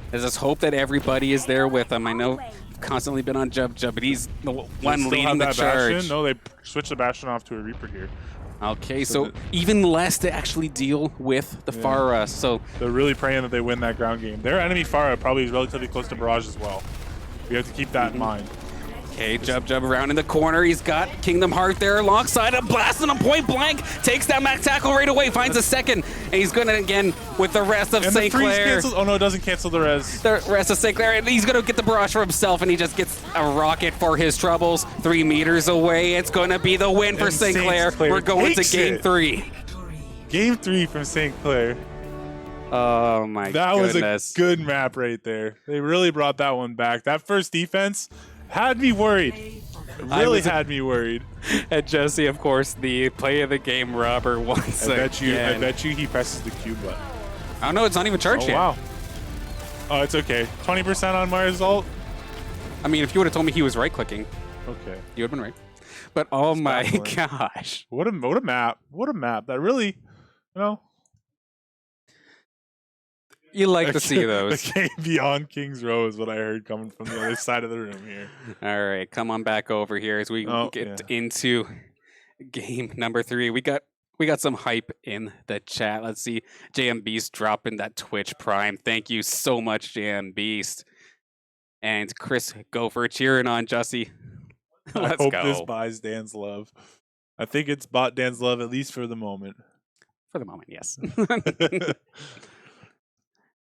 There's this hope that everybody is there with him. I know you've constantly been on Jub, but he's the one leading the charge. Bastion? No, they switched the Bastion off to a Reaper here. Okay, so even less to actually deal with the Pharah. So they're really praying that they win that ground game. Their enemy Pharah probably is relatively close to Barrage as well. We have to keep that in mind. Okay, Jub around in the corner. He's got Kingdom Heart there alongside him, blasting him point blank. Takes that Mac tackle right away, finds a second, and he's going to again with the rest of St. Clair. Oh no, it doesn't cancel the res. The rest of St. Clair, and he's going to get the barrage for himself, and he just gets a rocket for his troubles. 3 meters away, it's going to be the win for St. Clair. We're going to game 3. Game 3 from St. Clair. Oh my that goodness. That was a good map right there. They really brought that one back. That first defense had me worried. It really had me worried. And Jesse, of course, the play of the game robber once again. I bet you he presses the Q button. Oh no, it's not even charged yet. Wow. Oh, it's okay. 20% on my result. I mean, if you would have told me he was right-clicking, okay, you would have been right. But oh my gosh. What a map. What a map. That really, you know. You like to see those. The game beyond King's Row is what I heard coming from the other side of the room here. All right, come on back over here as we get into game number 3. We got some hype in the chat. Let's see. JM Beast dropping that Twitch Prime. Thank you so much, JM Beast. And Chris Gopher cheering on Jussie. I hope this buys Dan's love. I think it's bought Dan's love, at least for the moment. For the moment, yes.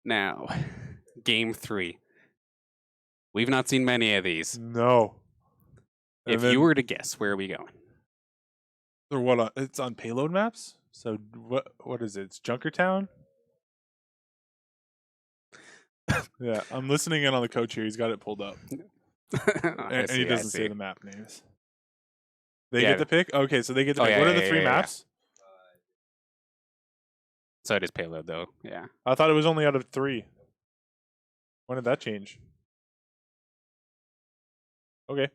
Now, game 3. We've not seen many of these. No. If you were to guess, where are we going? Or what? It's on payload maps. So what is it? It's Junkertown. Yeah, I'm listening in on the coach here. He's got it pulled up, and he doesn't say the map names. They get to pick. Okay, so they get to pick. What are the 3 maps? So it is payload, though. Yeah. I thought it was only out of 3. When did that change? Okay.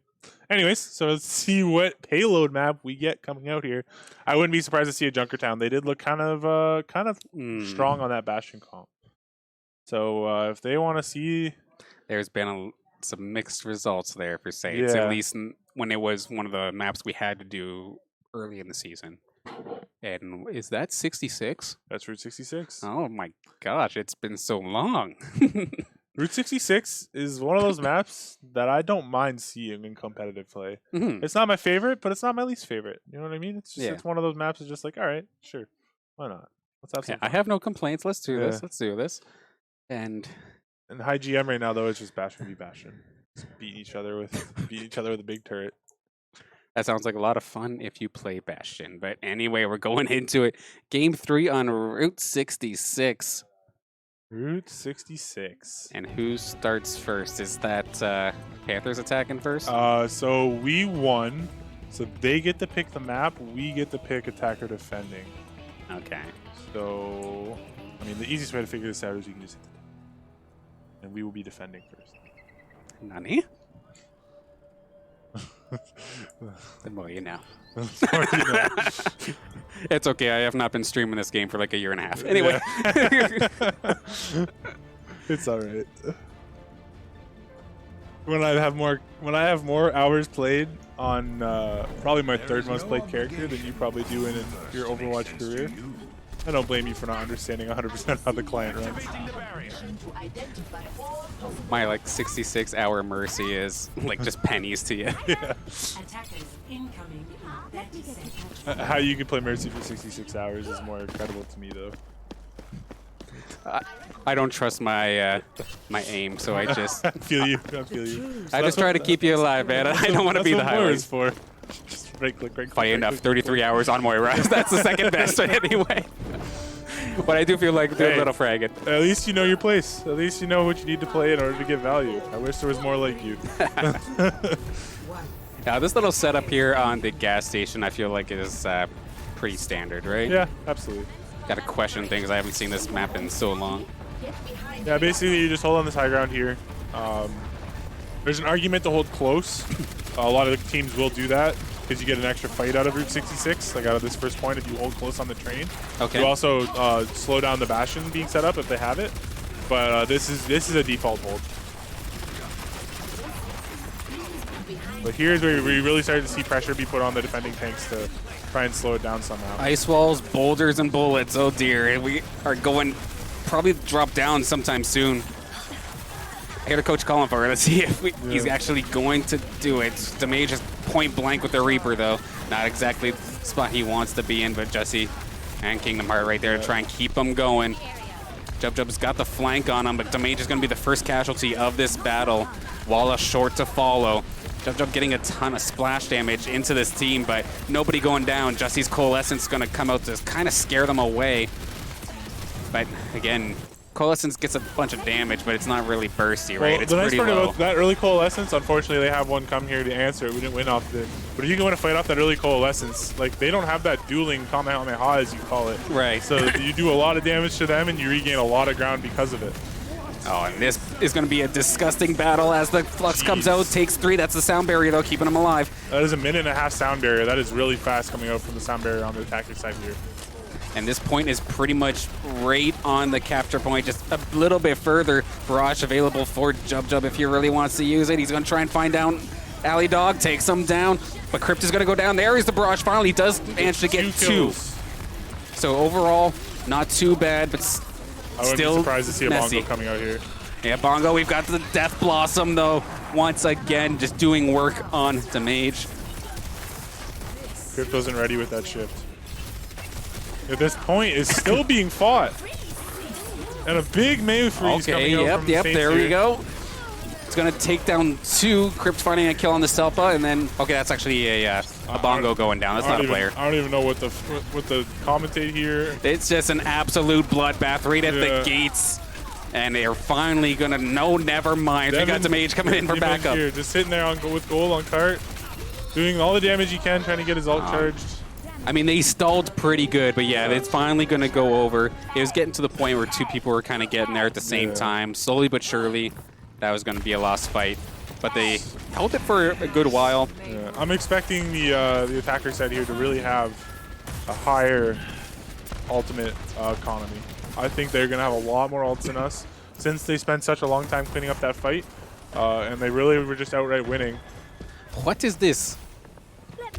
Anyways, so let's see what payload map we get coming out here. I wouldn't be surprised to see a Junkertown. They did look kind of strong on that Bastion comp. So if they want to see, there's been some mixed results there for Saints. At least when it was one of the maps we had to do early in the season. And is that 66? That's Route 66. Oh my gosh, it's been so long. Route 66 is one of those maps that I don't mind seeing in competitive play. It's not my favorite, but it's not my least favorite. You know what I mean? It's just it's one of those maps that's just like, all right, sure, why not? Let's have some fun. I have no complaints. Let's do this. Let's do this. And high GM right now though, it's just Bastion v Bastion, just beating each other with a big turret. That sounds like a lot of fun if you play Bastion. But anyway, we're going into it. Game 3 on Route 66. Route 66. And who starts first? Is that Panthers attacking first? So we won. So they get to pick the map. We get to pick attacker defending. Okay. So, I mean, the easiest way to figure this out is you can just hit the top. And we will be defending first. Nani? The more you know. It's okay. I have not been streaming this game for like a year and a half. Anyway. It's all right. When I have more hours played on probably my 3rd most played character than you probably do in your Overwatch career, I don't blame you for not understanding 100% how the client runs. My like 66-hour mercy is like just pennies to you. Yeah. How you can play Mercy for 66 hours is more incredible to me, though. I don't trust my my aim, so I just I feel you. So I just try to keep you alive, man. I don't want to be the highlights. For. Just right click. Funny enough, 33 hours on Moira. That's the second best anyway. But I do feel like doing a little fragging. At least you know your place. At least you know what you need to play in order to get value. I wish there was more like you. Now, this little setup here on the gas station, I feel like is pretty standard, right? Yeah, absolutely. Got to question things. I haven't seen this map in so long. Yeah, basically you just hold on this high ground here. There's an argument to hold close. A lot of the teams will do that because you get an extra fight out of Route 66, like out of this first point if you hold close on the train. Okay. You also slow down the Bastion being set up if they have it, but this is a default hold. But here's where we really started to see pressure be put on the defending tanks to try and slow it down somehow. Ice walls, boulders, and bullets. Oh dear, we are going probably drop down sometime soon. I hear the coach calling for it. Let's see if he's actually going to do it. The mage is point blank with the Reaper, though. Not exactly the spot he wants to be in, but Jussie and Kingdom Heart right there to try and keep him going. Jub's got the flank on him, but the mage is going to be the first casualty of this battle. Walla short to follow. Jub getting a ton of splash damage into this team, but nobody going down. Jussie's Coalescence is going to come out to kind of scare them away. But again, Coalescence gets a bunch of damage, but it's not really bursty, right? Well, it's the nice pretty part low. about that early Coalescence, unfortunately, they have one come here to answer it. We didn't win off it. But if you can win a fight off that early Coalescence, like, they don't have that dueling Kamehameha, as you call it. Right. So you do a lot of damage to them, and you regain a lot of ground because of it. Oh, and this is going to be a disgusting battle as the Flux comes out, takes 3. That's the sound barrier, though, keeping him alive. That is a 1.5-minute sound barrier. That is really fast coming out from the sound barrier on the attacker side here. And this point is pretty much right on the capture point, just a little bit further. Barrage available for Jub if he really wants to use it. He's going to try and find down Alley Dog, takes him down. But Crypt is going to go down. There is the barrage finally. He does manage to get two. So overall, not too bad, but I wouldn't be surprised to see a messy. Bongo coming out here. Yeah, Bongo, we've got the Death Blossom, though. Once again, just doing work on the mage. Crypt wasn't ready with that shift. At this point, is still being fought. And a big Mayu freeze coming out from the Saints there here. we go. It's going to take down two. Crypt finding a kill on the TESPA, and then, okay, that's actually a Bongo going down. That's not a player. I don't even know what the commentate here. It's just an absolute bloodbath right at the gates. And they are finally going to, no, never mind. We got the mage coming in for backup. Here, just sitting there with gold on cart, doing all the damage he can, trying to get his ult charged. I mean, they stalled pretty good, but yeah, it's finally going to go over. It was getting to the point where two people were kind of getting there at the same time. Slowly but surely, that was going to be a lost fight. But they held it for a good while. Yeah. I'm expecting the attacker side here to really have a higher ultimate economy. I think they're going to have a lot more ults than us since they spent such a long time cleaning up that fight. And they really were just outright winning. What is this?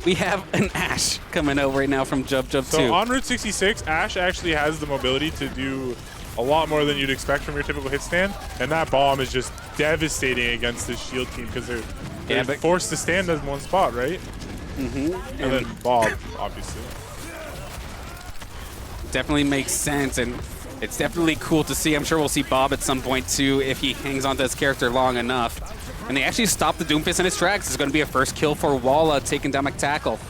We have an Ashe coming out right now from Jub too. So on Route 66, Ashe actually has the mobility to do a lot more than you'd expect from your typical hit stand. And that bomb is just devastating against this shield team because they're forced to stand in one spot, right? Mm-hmm. And then Bob, obviously. Definitely makes sense, and it's definitely cool to see. I'm sure we'll see Bob at some point too if he hangs on to his character long enough. And they actually stopped the Doomfist in his tracks. It's going to be a first kill for Walla, taking down McTackle.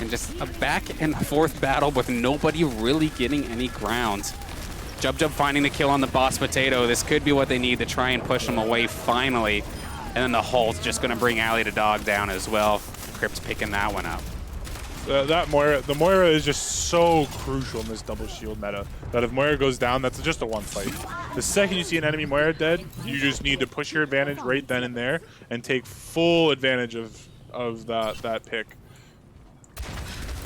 And just a back and forth battle with nobody really getting any ground. Jub finding the kill on the boss potato. This could be what they need to try and push him away finally. And then the Hulk's just going to bring Alley the Dog down as well. Crypt's picking that one up. The Moira is just so crucial in this double shield meta that if Moira goes down, that's just a one fight. The second you see an enemy Moira dead, you just need to push your advantage right then and there and take full advantage of that pick.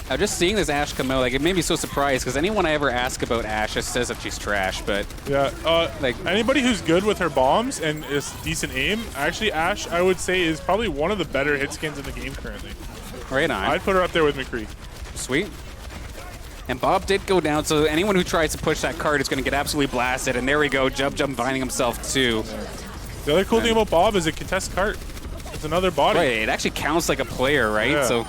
I'm just seeing this Ashe come out, like, it made me so surprised because anyone I ever ask about Ashe just says that she's trash, but yeah, like anybody who's good with her bombs and is decent aim, actually Ashe I would say is probably one of the better hit skins in the game currently. Right on. I'd put her up there with McCree. Sweet. And Bob did go down, so anyone who tries to push that card is going to get absolutely blasted. And there we go, Jub finding himself too. The other cool thing about Bob is it contests cart. It's another body. Right, it actually counts like a player, right? Yeah. So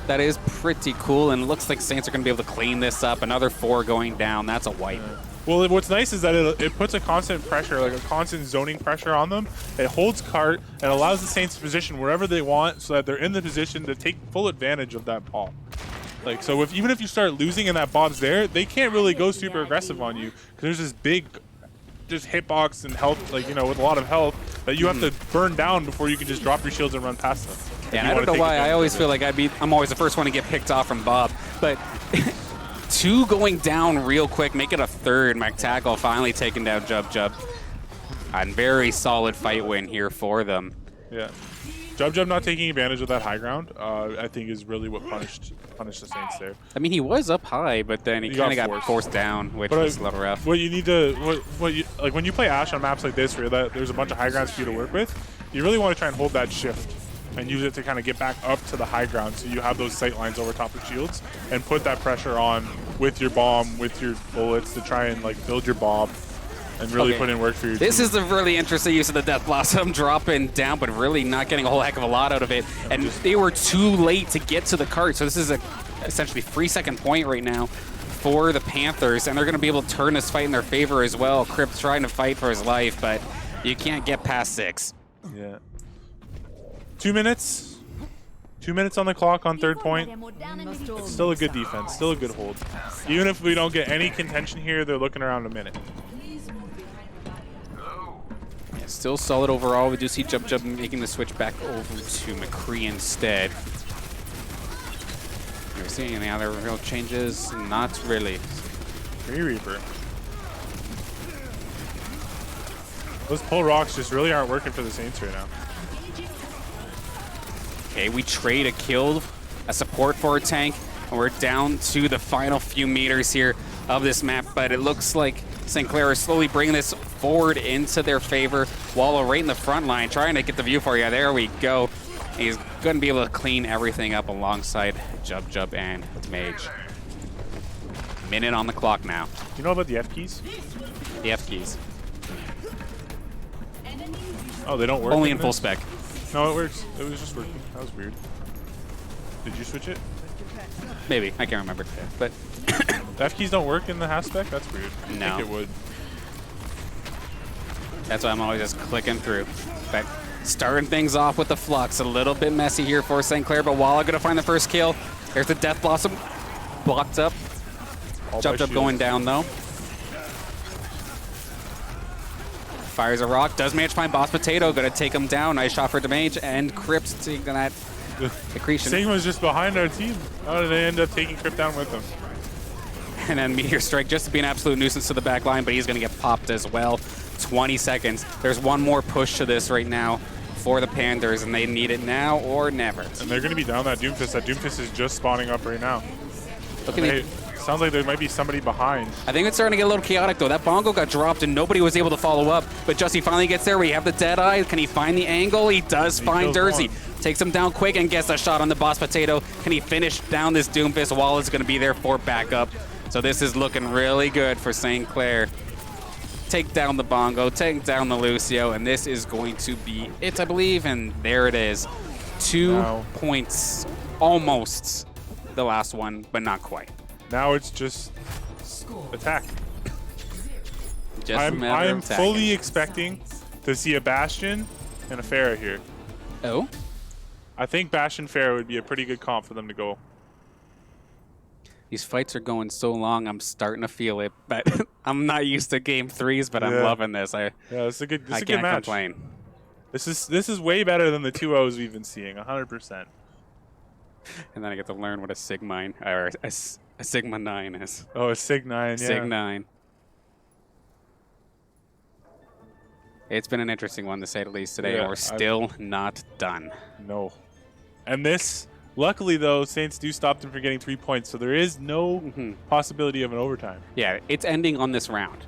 that is pretty cool, and it looks like Saints are going to be able to clean this up. Another 4 going down. That's a wipe. Yeah. Well, what's nice is that it puts a constant pressure, like a constant zoning pressure on them. It holds cart and allows the Saints to position wherever they want so that they're in the position to take full advantage of that Bob. Like, so even if you start losing and that Bob's there, they can't really go super aggressive on you because there's this big just hitbox and health, like, you know, with a lot of health that you have to burn down before you can just drop your shields and run past them. Yeah, and I don't know why I always feel like I'm always the first one to get picked off from Bob, but 2 going down real quick, make it a 3rd. McTackle finally taking down Jub. And very solid fight win here for them. Yeah. Jub not taking advantage of that high ground, I think is really what punished the Saints there. I mean, he was up high, but then he kind of got forced down, which was a little rough. What you need to, like when you play Ashe on maps like this, where there's a bunch of high grounds for you to work with, you really want to try and hold that shift and use it to kind of get back up to the high ground so you have those sight lines over top of shields and put that pressure on with your bomb, with your bullets to try and like build your Bob and really put in work for your This team. is the really interesting use of the Death Blossom, dropping down, but really not getting a whole heck of a lot out of it. And they were too late to get to the cart, so this is a essentially 3-second point right now for the Panthers, and they're going to be able to turn this fight in their favor as well. Crypt trying to fight for his life, but you can't get past 6. Yeah. 2 minutes. 2 minutes on the clock on 3rd point. It's still a good defense, still a good hold. Even if we don't get any contention here, they're looking around a minute. Yeah, still solid overall. We do see Jub making the switch back over to McCree instead. Are we seeing any other real changes? Not really. Free Reaper. Those pull rocks just really aren't working for the Saints right now. Okay, we trade a kill a support for a tank, and we're down to the final few meters here of this map, but it looks like St. Clair is slowly bringing this forward into their favor. Walla right in the front line, trying to get the view for you. There we go. He's going to be able to clean everything up alongside Jub and Mage. Minute on the clock now. You know about the F keys? The F keys. Oh, they don't work? Only in full spec. No, it works. It was just working. That was weird. Did you switch it? Maybe. I can't remember. But the F keys don't work in the half spec? That's weird. No. I think it would. That's why I'm always just clicking through. But starting things off with the Flux. A little bit messy here for St. Clair, but Walla going to find the first kill. There's the Death Blossom. Blocked up. Jumped up going down, though. Fires a rock. Does manage to find Boss Potato. Going to take him down. Nice shot for Damage. And Crypt taking that accretion. Sigma's just behind our team. How did they end up taking Crypt down with them? And then Meteor Strike just to be an absolute nuisance to the back line, but he's going to get popped as well. 20 seconds. There's one more push to this right now for the Panthers, and they need it now or never. And they're going to be down that Doomfist. That Doomfist is just spawning up right now. Okay. Sounds like there might be somebody behind. I think it's starting to get a little chaotic, though. That Bongo got dropped, and nobody was able to follow up. But Justy finally gets there. We have the Deadeye. Can he find the angle? He does find Dersey. Takes him down quick and gets a shot on the Boss Potato. Can he finish down this Doomfist? Walla's going to be there for backup. So this is looking really good for St. Clair. Take down the Bongo, take down the Lucio, and this is going to be it, I believe. And there it is. 2 points. Almost the last one, but not quite. Now it's just attack. Just I'm fully expecting to see a Bastion and a Pharah here. Oh? I think Bastion Pharah would be a pretty good comp for them to go. These fights are going so long, I'm starting to feel it. But I'm not used to game threes, but I'm loving this. Yeah, this is a good match. Complain. This is way better than the 2-0s we've been seeing, 100%. And then I get to learn what a Sigma or a Sigma 9 is. Oh, a Sig 9, yeah. Sig 9. It's been an interesting one, to say the least, today, and we're still not done. No. And this, luckily, though, Saints do stop them from getting 3 points, so there is no possibility of an overtime. Yeah, it's ending on this round,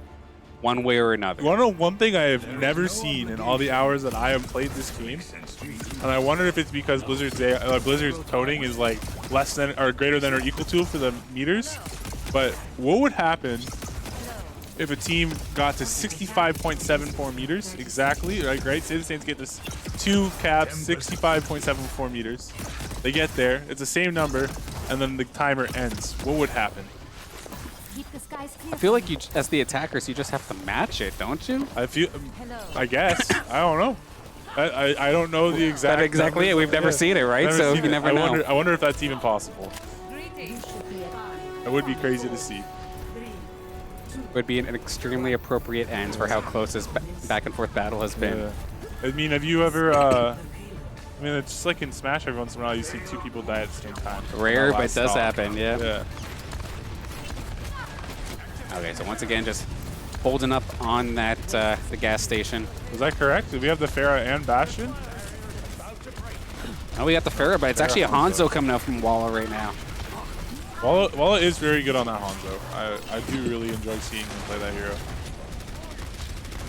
one way or another. You want to know one thing I have never seen in all the hours that I have played this game? And I wonder if it's because Blizzard's coding is like less than or greater than or equal to for the meters. But what would happen if a team got to 65.74 meters exactly? Right? Say the Saints get this 2 caps, 65.74 meters. They get there. It's the same number, and then the timer ends. What would happen? I feel like you, as the attackers, you just have to match it, don't you? I guess. I don't know. I don't know the exact. That's exactly it. We've never seen it, right? So you never know. I wonder if that's even possible. It would be crazy to see. Would be an extremely appropriate end for how close this back and forth battle has been. Yeah. I mean, have you ever? I mean, it's just like in Smash. Every once in a while, you see 2 people die at the same time. Rare, but it does happen. Yeah. Yeah. Okay, so once again, just holding up on that the gas station. Was that correct? Did we have the Pharah and Bastion? Oh, we got the Pharah, but it's actually a Hanzo coming out from Walla right now. Walla is very good on that Hanzo. I do really enjoy seeing him play that hero.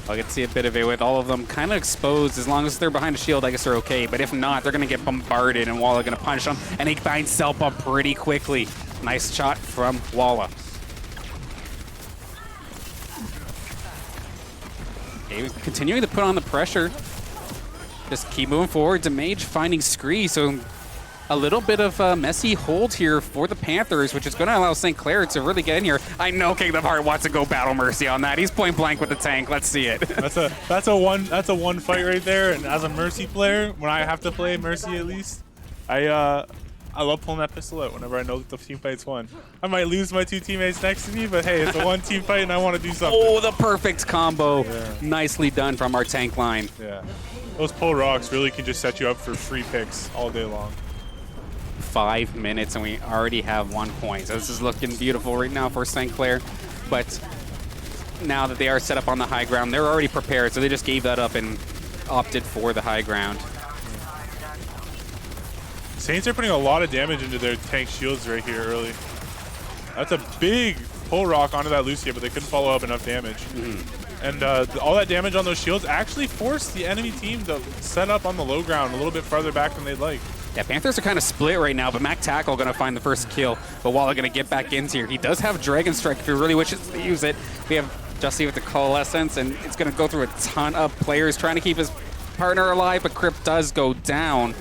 I get to see a bit of it with all of them kind of exposed. As long as they're behind a shield, I guess they're okay. But if not, they're going to get bombarded, and Walla going to punish them. And he finds Selp up pretty quickly. Nice shot from Walla. Okay, continuing to put on the pressure. Just keep moving forward. Damage finding Scree. So a little bit of a messy hold here for the Panthers, which is going to allow St. Clair to really get in here. I know King of Heart wants to go Battle Mercy on that. He's point blank with the tank. Let's see it. That's a one fight right there. And as a Mercy player, when I have to play Mercy at least, I love pulling that pistol out whenever I know that the team fight's won. I might lose my 2 teammates next to me, but hey, it's a 1 team fight and I want to do something. Oh, the perfect combo. Yeah. Nicely done from our tank line. Yeah. Those pull rocks really can just set you up for free picks all day long. 5 minutes and we already have 1 point. So this is looking beautiful right now for St. Clair. But now that they are set up on the high ground, they're already prepared. So they just gave that up and opted for the high ground. Saints are putting a lot of damage into their tank shields right here early. That's a big pull rock onto that Lucia, but they couldn't follow up enough damage. And all that damage on those shields actually forced the enemy team to set up on the low ground a little bit farther back than they'd like. Yeah, Panthers are kind of split right now, but Mac Tackle going to find the first kill. But Walla going to get back into here. He does have Dragon Strike if he really wishes to use it. We have Justy with the Coalescence, and it's going to go through a ton of players trying to keep his partner alive, but Crypt does go down.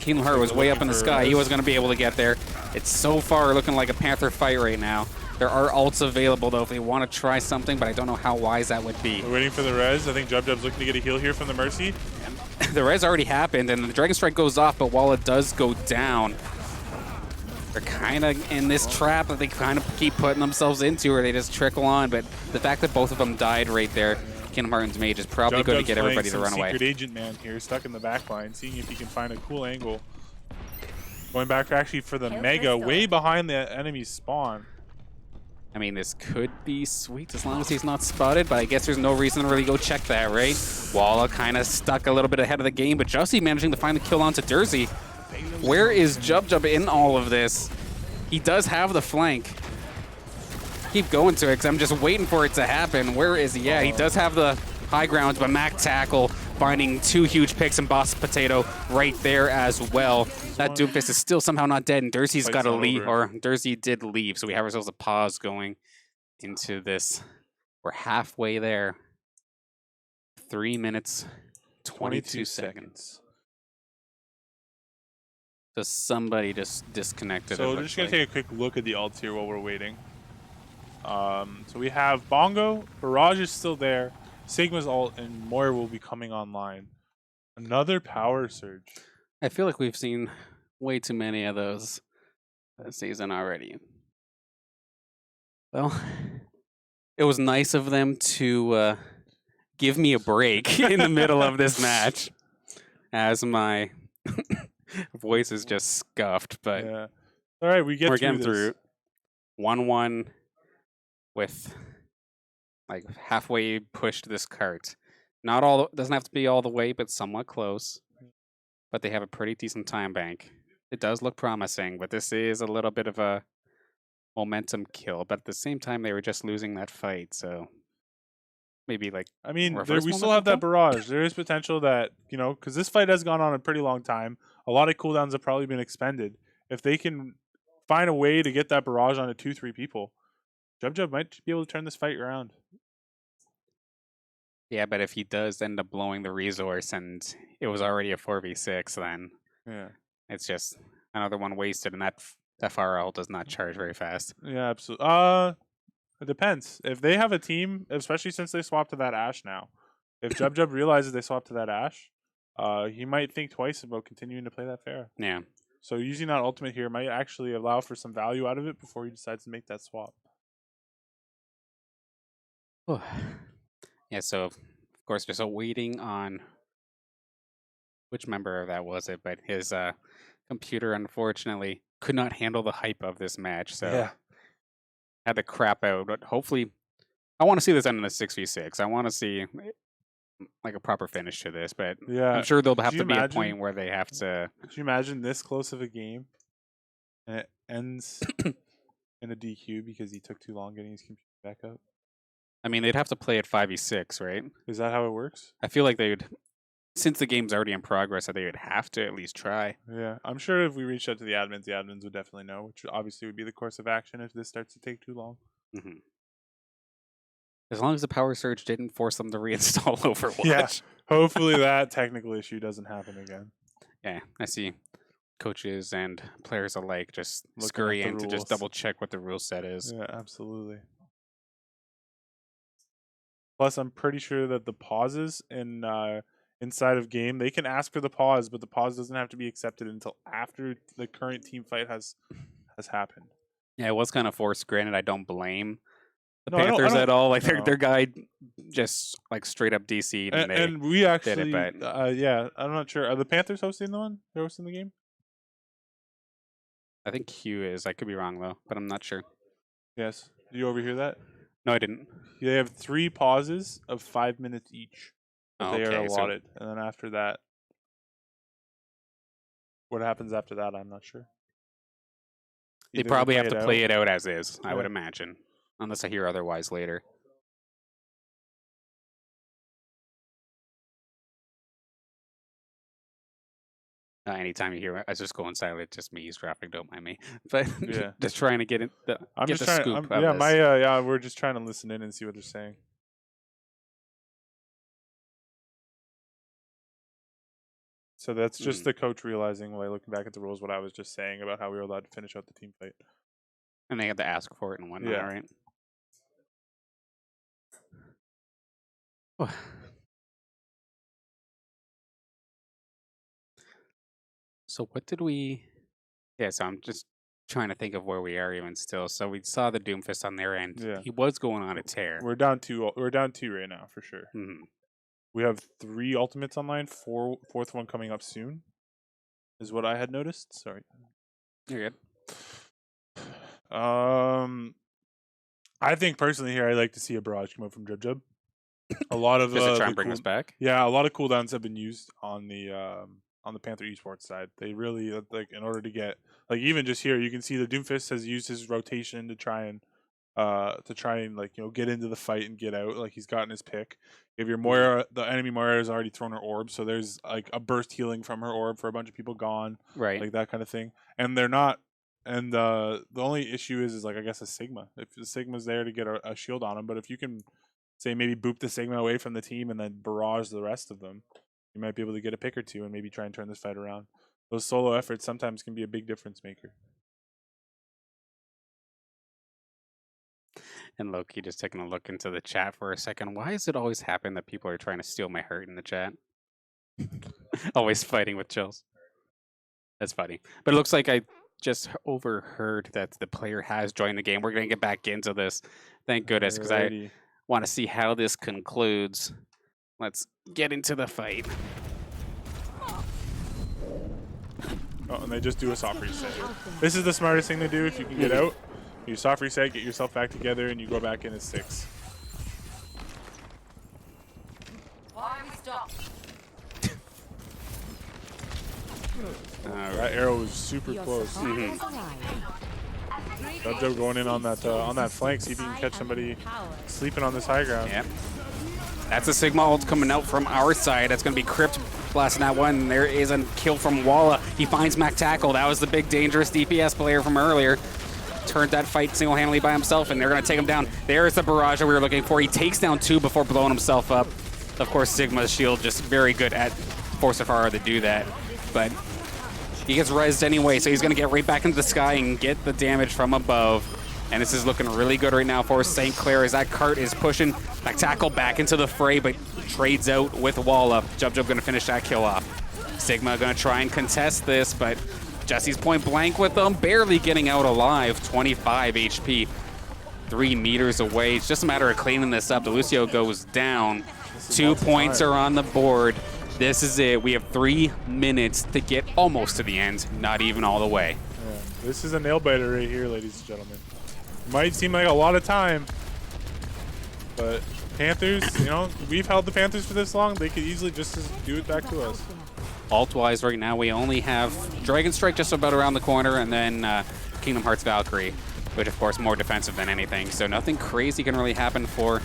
Kingdom Heart was way up in the sky. He was going to be able to get there. It's so far looking like a Panther fight right now. There are ults available, though, if they want to try something, but I don't know how wise that would be. We're waiting for the res. I think Jub's looking to get a heal here from the Mercy. The res already happened, and the Dragon Strike goes off, but Walla does go down. They're kind of in this trap that they kind of keep putting themselves into, where they just trickle on, but the fact that both of them died right there, Kingdom Hearts Mage is probably going to get everybody to run away. Secret Agent Man here, stuck in the back line, seeing if he can find a cool angle. Going back actually for the Mega, way behind the enemy's spawn. I mean, this could be sweet as long as he's not spotted, but I guess there's no reason to really go check that, right? Walla kind of stuck a little bit ahead of the game, but Justy managing to find the kill onto Dersey. Where is Jub in all of this? He does have the flank. Keep going to it, because I'm just waiting for it to happen. Where is he? Yeah, he does have the high ground, but Mac Tackle finding 2 huge picks and Boss Potato right there as well. That Doomfist is still somehow not dead, and Dersey's got to leave, or Dersey did leave, so we have ourselves a pause going into this. We're halfway there. 3 minutes, 22 seconds. So somebody just disconnected. So we're just going to take a quick look at the ults here while we're waiting. So we have Bongo, Barrage is still there, Sigma's ult, and Moira will be coming online. Another power surge. I feel like we've seen way too many of those this season already. Well, it was nice of them to give me a break in the middle of this match, as my voice is just scuffed. But yeah. All right, we're getting through 1-1 with like halfway pushed this cart. Not all, doesn't have to be all the way, but somewhat close. But they have a pretty decent time bank. It does look promising, but this is a little bit of a momentum kill. But at the same time, they were just losing that fight, so maybe like. I mean, we still have that barrage. There is potential that, you know, because this fight has gone on a pretty long time. A lot of cooldowns have probably been expended. If they can find a way to get that barrage onto 2-3 people, Jub might be able to turn this fight around. Yeah, but if he does end up blowing the resource and it was already a 4v6, then yeah, it's just another one wasted, and that FRL does not charge very fast. Yeah, absolutely. It depends. If they have a team, especially since they swapped to that Ashe now, if Jub realizes they swapped to that Ashe, he might think twice about continuing to play that fair. Yeah. So using that ultimate here might actually allow for some value out of it before he decides to make that swap. Yeah, so of course just waiting on which member of that was it, but his computer unfortunately could not handle the hype of this match, so had to crap out. But hopefully, I want to see this end in a 6v6. I want to see like a proper finish to this, but yeah, I'm sure there'll have to be a point where they have to. Could you imagine this close of a game and it ends in a DQ because he took too long getting his computer back up? I mean, they'd have to play at 5v6, right? Is that how it works? I feel like they would, since the game's already in progress, that they would have to at least try. Yeah, I'm sure if we reached out to the admins would definitely know, which obviously would be the course of action if this starts to take too long. Mm-hmm. As long as the power surge didn't force them to reinstall Overwatch. Yeah, hopefully that technical issue doesn't happen again. Yeah, I see coaches and players alike just scurry in to just double check what the rule set is. Yeah, absolutely. Plus, I'm pretty sure that the pauses in inside of game, they can ask for the pause, but the pause doesn't have to be accepted until after the current team fight has happened. Yeah, it was kind of forced. Granted, I don't blame the Panthers at all. Like their guy just like straight up DC'd and we actually did it, but yeah, I'm not sure. Are the Panthers hosting the one? They're hosting the game? I think Q is. I could be wrong though, but I'm not sure. Yes. Did you overhear that? No, I didn't. They have 3 pauses of 5 minutes each. They are allotted, so and then after that, What happens after that, I'm not sure. They Either probably have to play out. it out as is, I would Yeah. imagine. Unless I hear otherwise later. Anytime you hear it, I just go silent. It's just me eavesdropping, don't mind me. But Yeah. just trying to get it, I'm get just the trying. scoop Yeah, of this. yeah, we're just trying to listen in and see what they're saying. So that's just the coach realizing, like, looking back at the rules, what I was just saying about how we were allowed to finish out the team fight. And they had to ask for it and whatnot, Yeah. right? So what did we... Yeah, so I'm just trying to think of where we are even still. So we saw the Doomfist on their end. Yeah. He was going on a tear. We're down two. We're down 2 right now for sure. We have 3 ultimates online. Fourth one coming up soon, is what I had noticed. Sorry. You're good. I think personally here, I'd like to see a barrage come out from Jub. A lot of Does it try and bring us back? Yeah, a lot of cooldowns have been used on the Panther Esports side. They really like, in order to get, like, even just here, you can see the Doomfist has used his rotation to try and like, you know, get into the fight and get out. Like, he's gotten his pick. If your Moira, the enemy Moira has already thrown her orb, so there's like a burst healing from her orb for a bunch of people gone, Right. like that kind of thing. And they're not. And the only issue is like, I guess, a Sigma. If the Sigma's there to get a shield on him, but if you can say maybe boop the Sigma away from the team and then barrage the rest of them, you might be able to get a pick or two and maybe try and turn this fight around. Those solo efforts sometimes can be a big difference maker. And Loki just taking a look into the chat for a second. Why does it always happen that people are trying to steal my heart in the chat? Always fighting with chills. That's funny. But it looks like I just overheard that the player has joined the game. We're going to get back into this. Thank goodness, because I want to see how this concludes. Let's get into the fight. Oh, and they just do a soft reset. This is the smartest thing to do if you can get out. You soft reset, get yourself back together, and you go back in as 6. That arrow was super close. Dubjo going in on that flank, see if you can catch somebody sleeping on this high ground. Yep. That's a Sigma ult coming out from our side. That's going to be Crypt blasting that one. There is a kill from Walla. He finds Mac Tackle. That was the big dangerous DPS player from earlier. Turned that fight single-handedly by himself, and they're going to take him down. There's the barrage that we were looking for. He takes down 2 before blowing himself up. Of course, Sigma's shield just very good at force Safara to do that. But he gets rezzed anyway, so he's going to get right back into the sky and get the damage from above. And this is looking really good right now for St. Clair as that cart is pushing Mac Tackle back into the fray, but trades out with Walla. Jub going to finish that kill off. Sigma going to try and contest this, but Jesse's point blank with them, barely getting out alive. 25 HP, 3 meters away. It's just a matter of cleaning this up. Lucio goes down. 2 points are on the board. This is it. We have 3 minutes to get almost to the end, not even all the way. Yeah, this is a nail biter right here, ladies and gentlemen. Might seem like a lot of time, but Panthers, you know, we've held the Panthers for this long. They could easily just do it back to us. Alt-wise right now, we only have Dragon Strike just about around the corner, and then Kingdom Hearts Valkyrie, which of course more defensive than anything. So nothing crazy can really happen for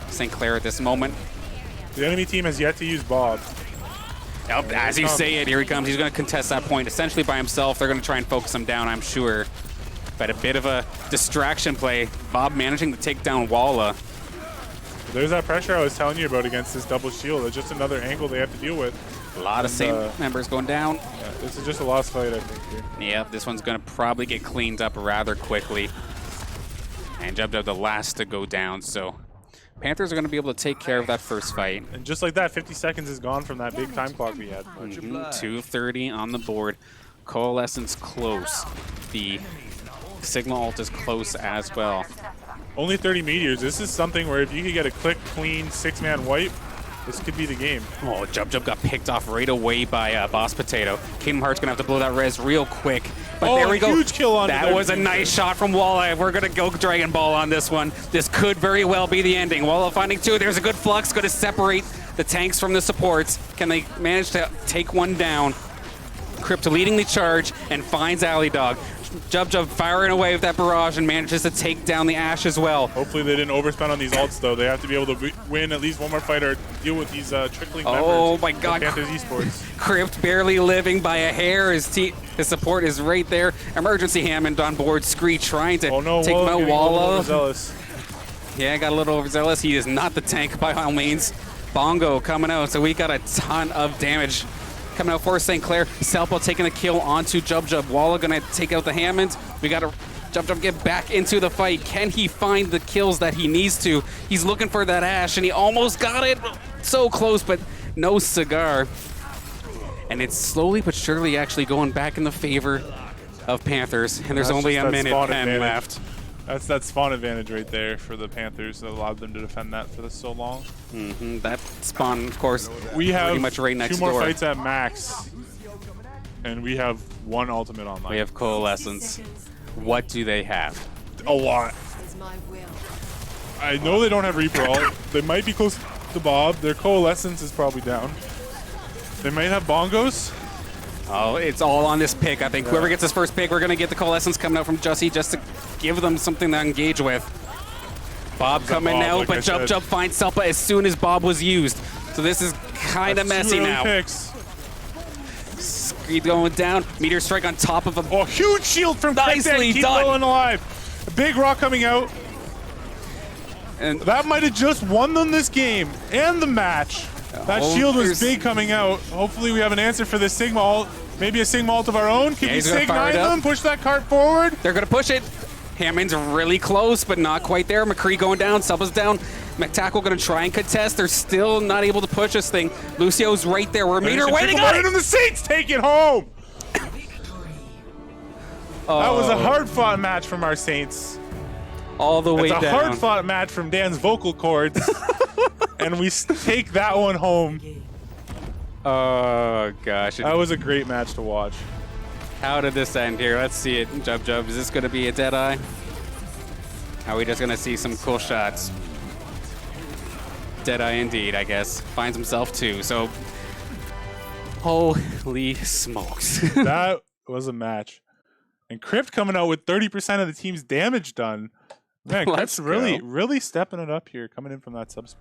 St. Clair at this moment. The enemy team has yet to use Bob. Yep, as you say it, here he comes. He's going to contest that point essentially by himself. They're going to try and focus him down, I'm sure. But a bit of a distraction play. Bob managing to take down Walla. There's that pressure I was telling you about against this double shield. It's just another angle they have to deal with. A lot of Saint members going down. Yeah, this is just a lost fight, I think, here. Yep, this one's going to probably get cleaned up rather quickly. And Jub the last to go down, so Panthers are going to be able to take care of that first fight. And just like that, 50 seconds is gone from that big time clock we had. 2:30 on the board. Coalescence close. The Sigma ult is close as well. Only 30 meteors. This is something where if you could get a quick, clean 6-man wipe, this could be the game. Oh, Jub got picked off right away by Boss Potato. Kingdom Hearts gonna have to blow that res real quick. But there we go. Huge kill on that was a nice shot from Walla. We're gonna go Dragon Ball on this one. This could very well be the ending. Walla finding 2. There's a good flux. Gonna separate the tanks from the supports. Can they manage to take one down? Crypt leading the charge and finds Alley Dog. Jub firing away with that barrage and manages to take down the Ashe as well. Hopefully they didn't overspend on these ults, though. They have to be able to win at least one more fight or deal with these trickling members. Oh my god. Panthers Esports. Crypt barely living by a hair. His support is right there. Emergency Hammond on board. Scree trying to take him out. Walla. Yeah, got a little overzealous. He is not the tank by all means. Bongo coming out, so we got a ton of damage coming out for St. Clair. Selpo taking the kill onto Jub. Walla gonna take out the Hammond. We gotta Jub get back into the fight. Can he find the kills that he needs to? He's looking for that Ashe, and he almost got it. So close, but no cigar. And it's slowly but surely actually going back in the favor of Panthers. And there's only a minute 10 left. That's that spawn advantage right there for the Panthers that allowed them to defend that for so long. That spawn, of course, we have pretty much right next two more door. fights at max, and we have one ultimate online. We have Coalescence. What do they have? A lot. I know they don't have Reaper ult. They might be close to Bob. Their Coalescence is probably down. They might have Bongos. Oh, it's all on this pick. I think whoever gets this first pick, we're going to get the Coalescence coming out from Jussie just to give them something to engage with. Bob coming out, like but Jub finds Selpa as soon as Bob was used. So this is kind of messy now. Screed going down. Meteor Strike on top of him. Oh, huge shield from Nicely Keep done. going alive. A big rock coming out. And that might have just won them this game and the match. That shield was big coming out. Hopefully we have an answer for this Sigma ult. Maybe a Sigma ult of our own. Can we Sigma them? Push that cart forward. They're going to push it. Hammond's really close, but not quite there. McCree going down. Selpa's down. McTackle going to try and contest. They're still not able to push this thing. Lucio's right there. We're Meteor waiting on it. And the Saints take it home. That was a hard-fought match from our Saints. All the way down. It's a hard-fought match from Dan's vocal cords. And we take that one home. Oh, gosh. That was a great match to watch. How did this end here? Let's see it. Jub. Is this going to be a dead eye? Are we just going to see some cool shots? Dead eye indeed, I guess. Finds himself too. So, holy smokes. That was a match. And Crypt coming out with 30% of the team's damage done. Man, Crypt's really stepping it up here, coming in from that sub